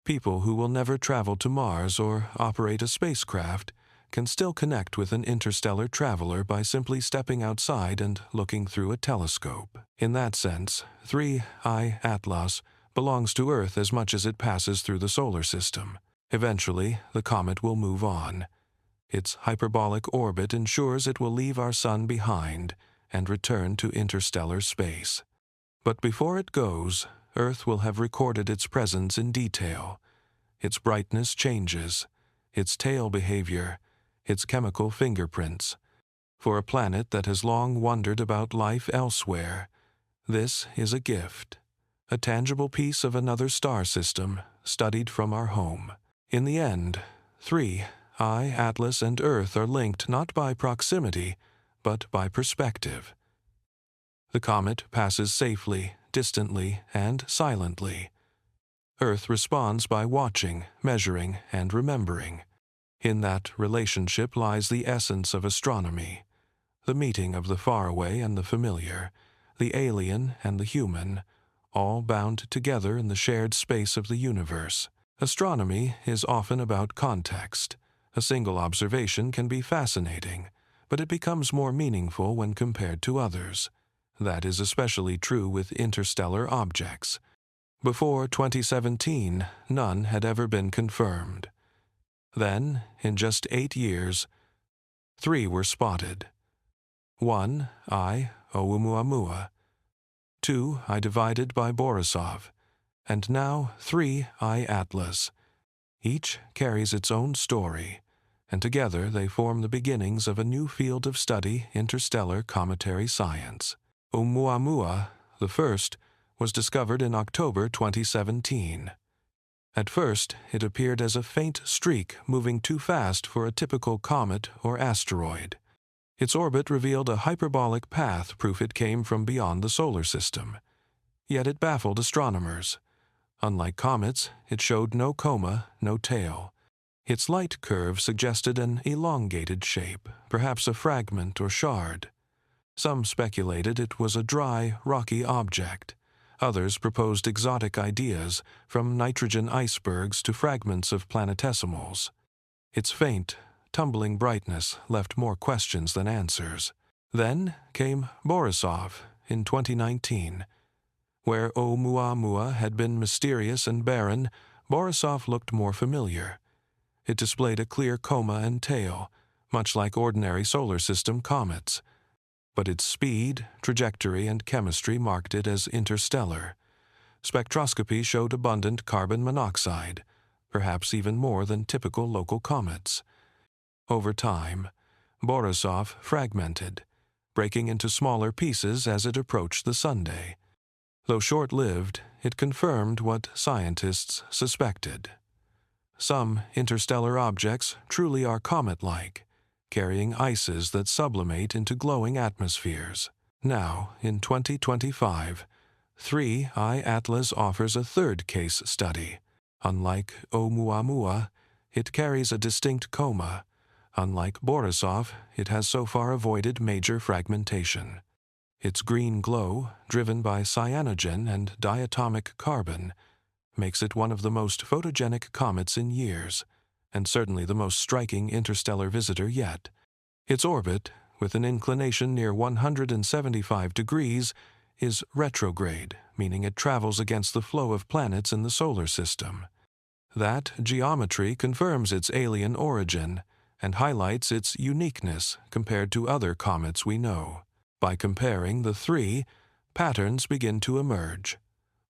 People who will never travel to Mars or operate a spacecraft can still connect with an interstellar traveler by simply stepping outside and looking through a telescope. In that sense, 3I Atlas belongs to Earth as much as it passes through the solar system. Eventually, the comet will move on. Its hyperbolic orbit ensures it will leave our sun behind and return to interstellar space. But before it goes, Earth will have recorded its presence in detail. Its brightness changes, its tail behavior, its chemical fingerprints. For a planet that has long wondered about life elsewhere, this is a gift, a tangible piece of another star system studied from our home. In the end, 3I Atlas and Earth are linked not by proximity, but by perspective. The comet passes safely, distantly, and silently. Earth responds by watching, measuring, and remembering. In that relationship lies the essence of astronomy, the meeting of the faraway and the familiar, the alien and the human, all bound together in the shared space of the universe. Astronomy is often about context. A single observation can be fascinating, but it becomes more meaningful when compared to others. That is especially true with interstellar objects. Before 2017, none had ever been confirmed. Then, in just 8 years, 3 were spotted. 1, Oumuamua. 2, divided by Borisov. And now 3I Atlas. Each carries its own story, and together they form the beginnings of a new field of study: interstellar cometary science. Oumuamua, the first, was discovered in October 2017. At first, it appeared as a faint streak moving too fast for a typical comet or asteroid. Its orbit revealed a hyperbolic path, proof it came from beyond the solar system. Yet it baffled astronomers. Unlike comets, it showed no coma, no tail. Its light curve suggested an elongated shape, perhaps a fragment or shard. Some speculated it was a dry, rocky object. Others proposed exotic ideas, from nitrogen icebergs to fragments of planetesimals. Its faint, tumbling brightness left more questions than answers. Then came Borisov in 2019. Where Oumuamua had been mysterious and barren, Borisov looked more familiar. It displayed a clear coma and tail, much like ordinary solar system comets. But its speed, trajectory, and chemistry marked it as interstellar. Spectroscopy showed abundant carbon monoxide, perhaps even more than typical local comets. Over time, Borisov fragmented, breaking into smaller pieces as it approached the Sunday. Though short-lived, it confirmed what scientists suspected. Some interstellar objects truly are comet-like, carrying ices that sublimate into glowing atmospheres. Now, in 2025, 3I Atlas offers a third case study. Unlike Oumuamua, it carries a distinct coma. Unlike Borisov, it has so far avoided major fragmentation. Its green glow, driven by cyanogen and diatomic carbon, makes it one of the most photogenic comets in years, and certainly the most striking interstellar visitor yet. Its orbit, with an inclination near 175 degrees, is retrograde, meaning it travels against the flow of planets in the solar system. That geometry confirms its alien origin and highlights its uniqueness compared to other comets we know. By comparing the three, patterns begin to emerge.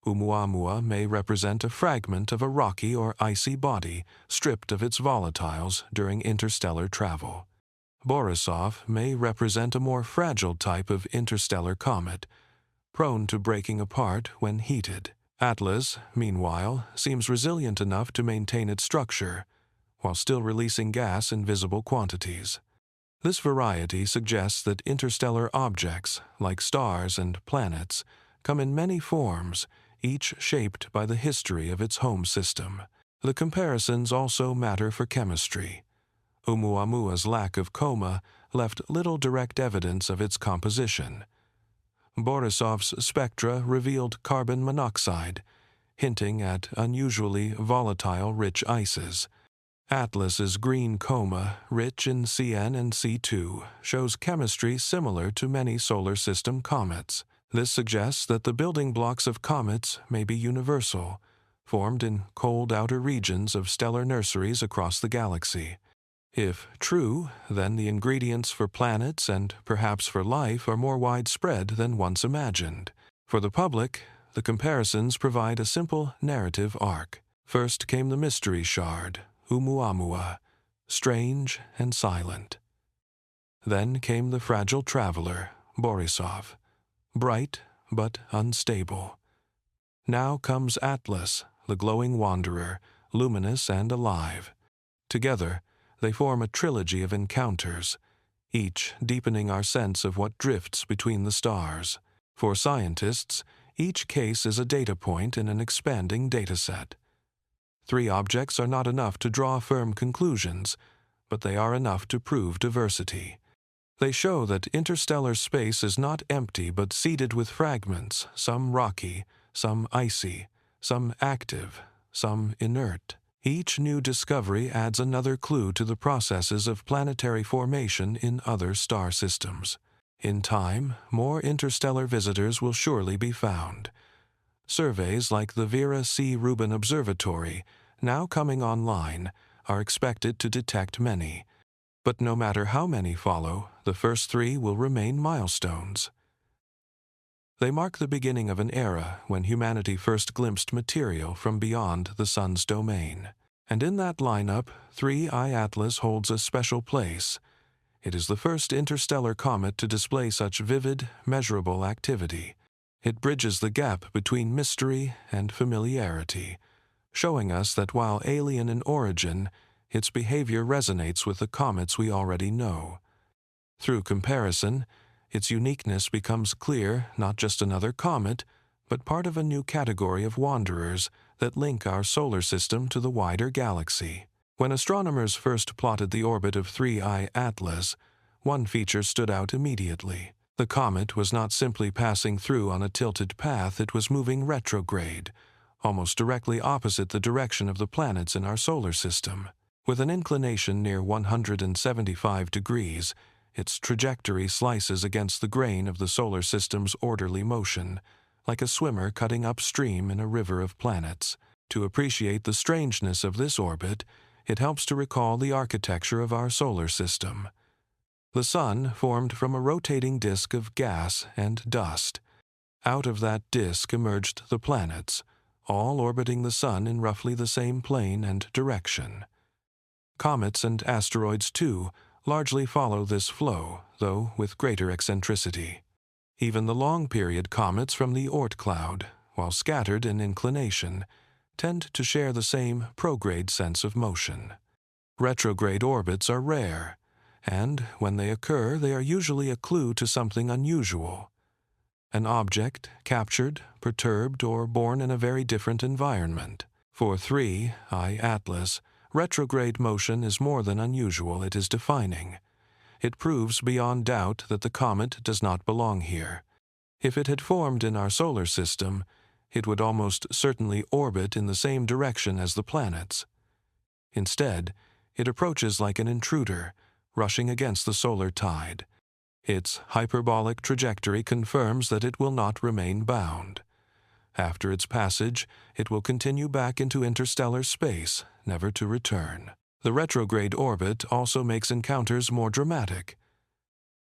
Oumuamua may represent a fragment of a rocky or icy body stripped of its volatiles during interstellar travel. Borisov may represent a more fragile type of interstellar comet, prone to breaking apart when heated. Atlas, meanwhile, seems resilient enough to maintain its structure, while still releasing gas in visible quantities. This variety suggests that interstellar objects, like stars and planets, come in many forms, each shaped by the history of its home system. The comparisons also matter for chemistry. Oumuamua's lack of coma left little direct evidence of its composition. Borisov's spectra revealed carbon monoxide, hinting at unusually volatile rich ices. Atlas's green coma, rich in Cn and C2, shows chemistry similar to many solar system comets. This suggests that the building blocks of comets may be universal, formed in cold outer regions of stellar nurseries across the galaxy. If true, then the ingredients for planets and perhaps for life are more widespread than once imagined. For the public, the comparisons provide a simple narrative arc. First came the mystery shard, Oumuamua, strange and silent. Then came the fragile traveler, Borisov, bright but unstable. Now comes Atlas, the glowing wanderer, luminous and alive. Together, they form a trilogy of encounters, each deepening our sense of what drifts between the stars. For scientists, each case is a data point in an expanding dataset. Three objects are not enough to draw firm conclusions, but they are enough to prove diversity. They show that interstellar space is not empty but seeded with fragments, some rocky, some icy, some active, some inert. Each new discovery adds another clue to the processes of planetary formation in other star systems. In time, more interstellar visitors will surely be found. Surveys like the Vera C. Rubin Observatory, now coming online, are expected to detect many. But no matter how many follow, the first three will remain milestones. They mark the beginning of an era when humanity first glimpsed material from beyond the Sun's domain. And in that lineup, 3I Atlas holds a special place. It is the first interstellar comet to display such vivid, measurable activity. It bridges the gap between mystery and familiarity, showing us that while alien in origin, its behavior resonates with the comets we already know. Through comparison, its uniqueness becomes clear, not just another comet, but part of a new category of wanderers that link our solar system to the wider galaxy. When astronomers first plotted the orbit of 3I Atlas, one feature stood out immediately. The comet was not simply passing through on a tilted path, it was moving retrograde, almost directly opposite the direction of the planets in our solar system. With an inclination near 175 degrees, its trajectory slices against the grain of the solar system's orderly motion, like a swimmer cutting upstream in a river of planets. To appreciate the strangeness of this orbit, it helps to recall the architecture of our solar system. The Sun formed from a rotating disk of gas and dust. Out of that disk emerged the planets, all orbiting the Sun in roughly the same plane and direction. Comets and asteroids, too, largely follow this flow, though with greater eccentricity. Even the long-period comets from the Oort cloud, while scattered in inclination, tend to share the same prograde sense of motion. Retrograde orbits are rare, and when they occur, they are usually a clue to something unusual. An object captured, perturbed, or born in a very different environment. For 3I Atlas, retrograde motion is more than unusual, it is defining. It proves beyond doubt that the comet does not belong here. If it had formed in our solar system, it would almost certainly orbit in the same direction as the planets. Instead, it approaches like an intruder, rushing against the solar tide. Its hyperbolic trajectory confirms that it will not remain bound. After its passage, it will continue back into interstellar space, never to return. The retrograde orbit also makes encounters more dramatic.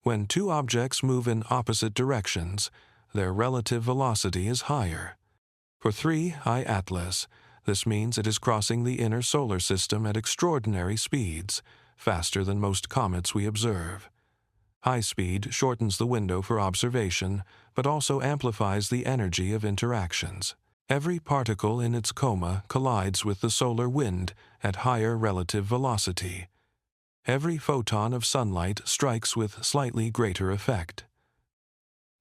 When two objects move in opposite directions, their relative velocity is higher. For 3I Atlas, this means it is crossing the inner solar system at extraordinary speeds, faster than most comets we observe. High speed shortens the window for observation, but also amplifies the energy of interactions. Every particle in its coma collides with the solar wind at higher relative velocity. Every photon of sunlight strikes with slightly greater effect.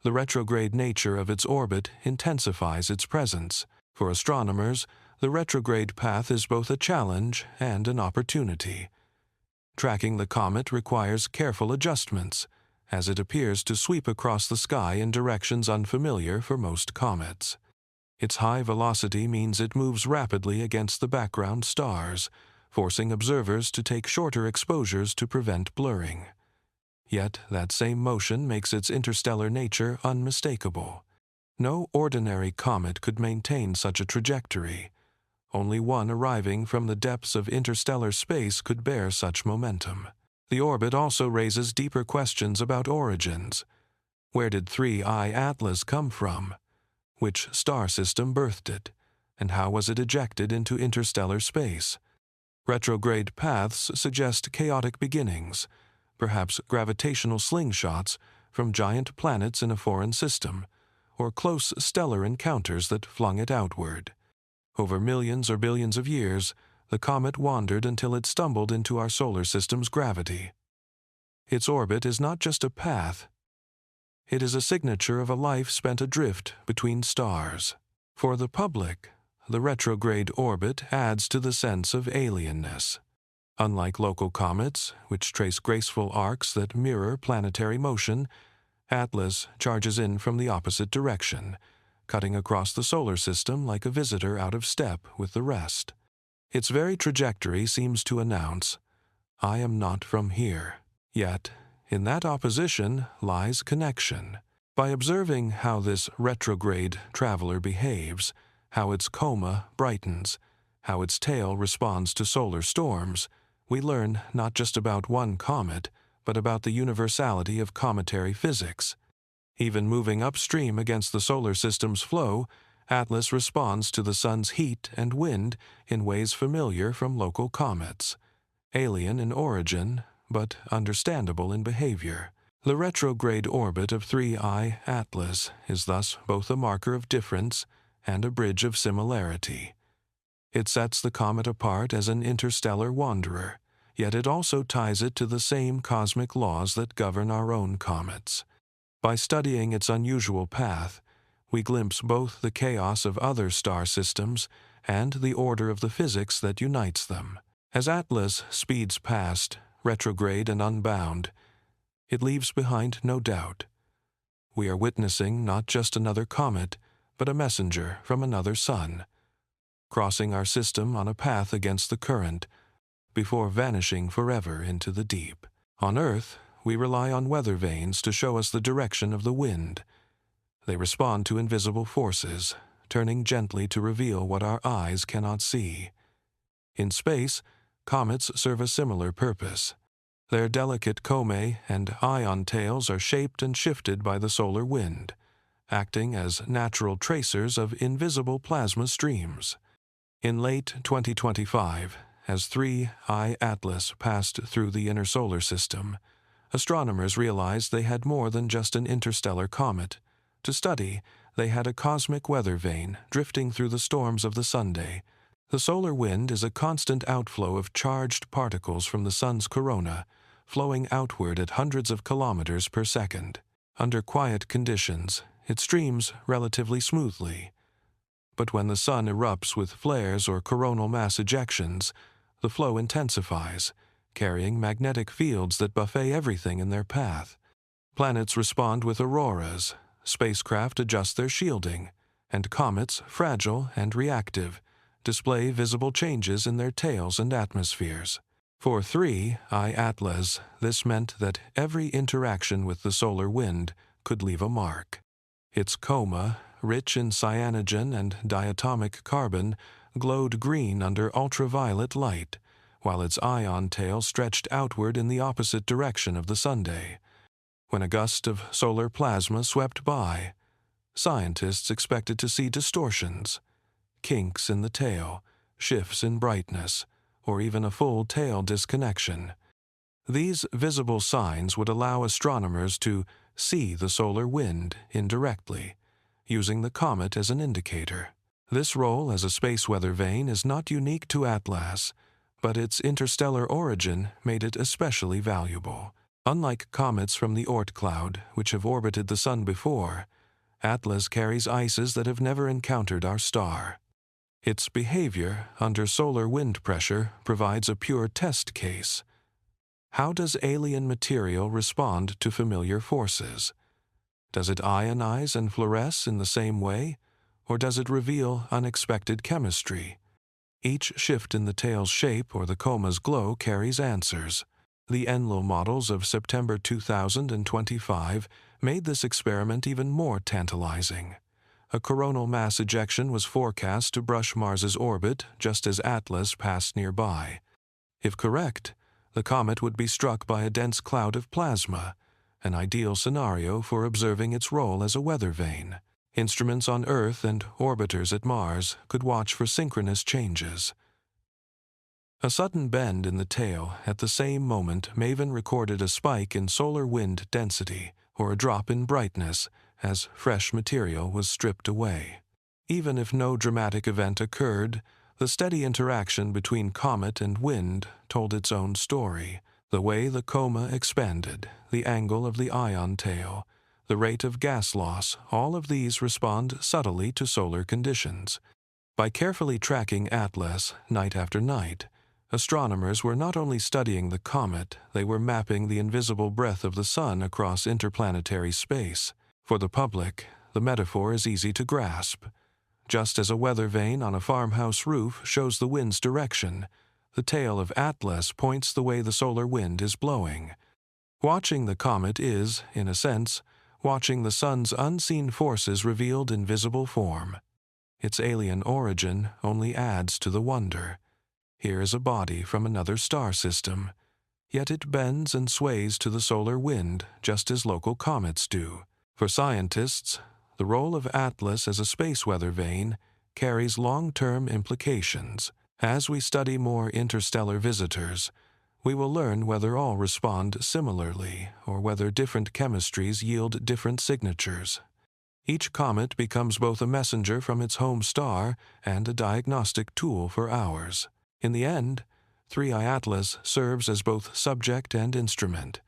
The retrograde nature of its orbit intensifies its presence. For astronomers, the retrograde path is both a challenge and an opportunity. Tracking the comet requires careful adjustments, as it appears to sweep across the sky in directions unfamiliar for most comets. Its high velocity means it moves rapidly against the background stars, forcing observers to take shorter exposures to prevent blurring. Yet that same motion makes its interstellar nature unmistakable. No ordinary comet could maintain such a trajectory. Only one arriving from the depths of interstellar space could bear such momentum. The orbit also raises deeper questions about origins. Where did 3I Atlas come from? Which star system birthed it? And how was it ejected into interstellar space? Retrograde paths suggest chaotic beginnings, perhaps gravitational slingshots from giant planets in a foreign system, or close stellar encounters that flung it outward. Over millions or billions of years, the comet wandered until it stumbled into our solar system's gravity. Its orbit is not just a path. It is a signature of a life spent adrift between stars. For the public, the retrograde orbit adds to the sense of alienness. Unlike local comets, which trace graceful arcs that mirror planetary motion, Atlas charges in from the opposite direction, cutting across the solar system like a visitor out of step with the rest. Its very trajectory seems to announce, "I am not from here." Yet, in that opposition lies connection. By observing how this retrograde traveler behaves, how its coma brightens, how its tail responds to solar storms, we learn not just about one comet, but about the universality of cometary physics. Even moving upstream against the solar system's flow, Atlas responds to the sun's heat and wind in ways familiar from local comets, alien in origin, but understandable in behavior. The retrograde orbit of 3I Atlas is thus both a marker of difference and a bridge of similarity. It sets the comet apart as an interstellar wanderer, yet it also ties it to the same cosmic laws that govern our own comets. By studying its unusual path, we glimpse both the chaos of other star systems and the order of the physics that unites them. As Atlas speeds past, retrograde and unbound, it leaves behind no doubt. We are witnessing not just another comet, but a messenger from another sun, crossing our system on a path against the current, before vanishing forever into the deep. On Earth, we rely on weather vanes to show us the direction of the wind. They respond to invisible forces, turning gently to reveal what our eyes cannot see. In space, comets serve a similar purpose. Their delicate comae and ion tails are shaped and shifted by the solar wind, acting as natural tracers of invisible plasma streams. In late 2025, as 3I Atlas passed through the inner solar system, astronomers realized they had more than just an interstellar comet. To study, they had a cosmic weather vane drifting through the storms of the Sunday. The solar wind is a constant outflow of charged particles from the sun's corona, flowing outward at hundreds of kilometers per second. Under quiet conditions, it streams relatively smoothly. But when the sun erupts with flares or coronal mass ejections, the flow intensifies, carrying magnetic fields that buffet everything in their path. Planets respond with auroras, spacecraft adjust their shielding, and comets, fragile and reactive, display visible changes in their tails and atmospheres. For 3I Atlas, this meant that every interaction with the solar wind could leave a mark. Its coma, rich in cyanogen and diatomic carbon, glowed green under ultraviolet light, while its ion tail stretched outward in the opposite direction of the Sunday. When a gust of solar plasma swept by, scientists expected to see distortions, kinks in the tail, shifts in brightness, or even a full tail disconnection. These visible signs would allow astronomers to see the solar wind indirectly, using the comet as an indicator. This role as a space weather vane is not unique to Atlas, but its interstellar origin made it especially valuable. Unlike comets from the Oort cloud, which have orbited the Sun before, Atlas carries ices that have never encountered our star. Its behavior under solar wind pressure provides a pure test case. How does alien material respond to familiar forces? Does it ionize and fluoresce in the same way, or does it reveal unexpected chemistry? Each shift in the tail's shape or the coma's glow carries answers. The Enlil models of September 2025 made this experiment even more tantalizing. A coronal mass ejection was forecast to brush Mars's orbit just as Atlas passed nearby. If correct, the comet would be struck by a dense cloud of plasma, an ideal scenario for observing its role as a weather vane. Instruments on Earth and orbiters at Mars could watch for synchronous changes. A sudden bend in the tail at the same moment Maven recorded a spike in solar wind density or a drop in brightness as fresh material was stripped away. Even if no dramatic event occurred, the steady interaction between comet and wind told its own story. The way the coma expanded, the angle of the ion tail, the rate of gas loss, all of these respond subtly to solar conditions. By carefully tracking Atlas night after night, astronomers were not only studying the comet, they were mapping the invisible breath of the sun across interplanetary space. For the public, the metaphor is easy to grasp. Just as a weather vane on a farmhouse roof shows the wind's direction, the tail of Atlas points the way the solar wind is blowing. Watching the comet is, in a sense, watching the sun's unseen forces revealed in visible form. Its alien origin only adds to the wonder. Here is a body from another star system, yet it bends and sways to the solar wind just as local comets do. For scientists, the role of Atlas as a space weather vane carries long-term implications. As we study more interstellar visitors, We will learn whether all respond similarly or whether different chemistries yield different signatures. Each comet becomes both a messenger from its home star and a diagnostic tool for ours. In the end, 3I Atlas serves as both subject and instrument.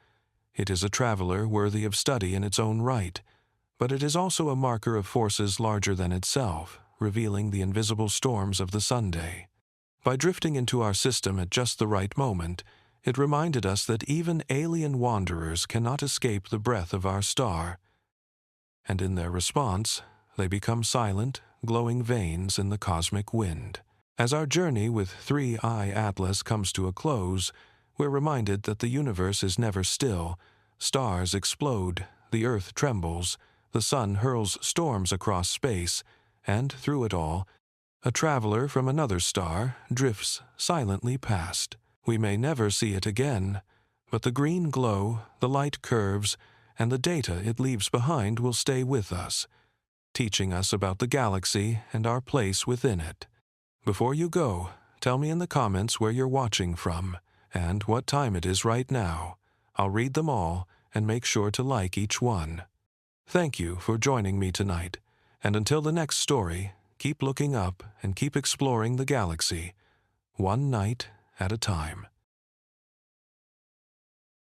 It is a traveler worthy of study in its own right, but it is also a marker of forces larger than itself, revealing the invisible storms of the Sunday. By drifting into our system at just the right moment, it reminded us that even alien wanderers cannot escape the breath of our star, and in their response, they become silent, glowing veins in the cosmic wind. As our journey with 3I Atlas comes to a close, we're reminded that the universe is never still. Stars explode, the earth trembles, the sun hurls storms across space, and through it all, a traveler from another star drifts silently past. We may never see it again, but the green glow, the light curves, and the data it leaves behind will stay with us, teaching us about the galaxy and our place within it. Before you go, tell me in the comments where you're watching from and what time it is right now. I'll read them all and make sure to like each one. Thank you for joining me tonight, and until the next story, keep looking up and keep exploring the galaxy, one night at a time.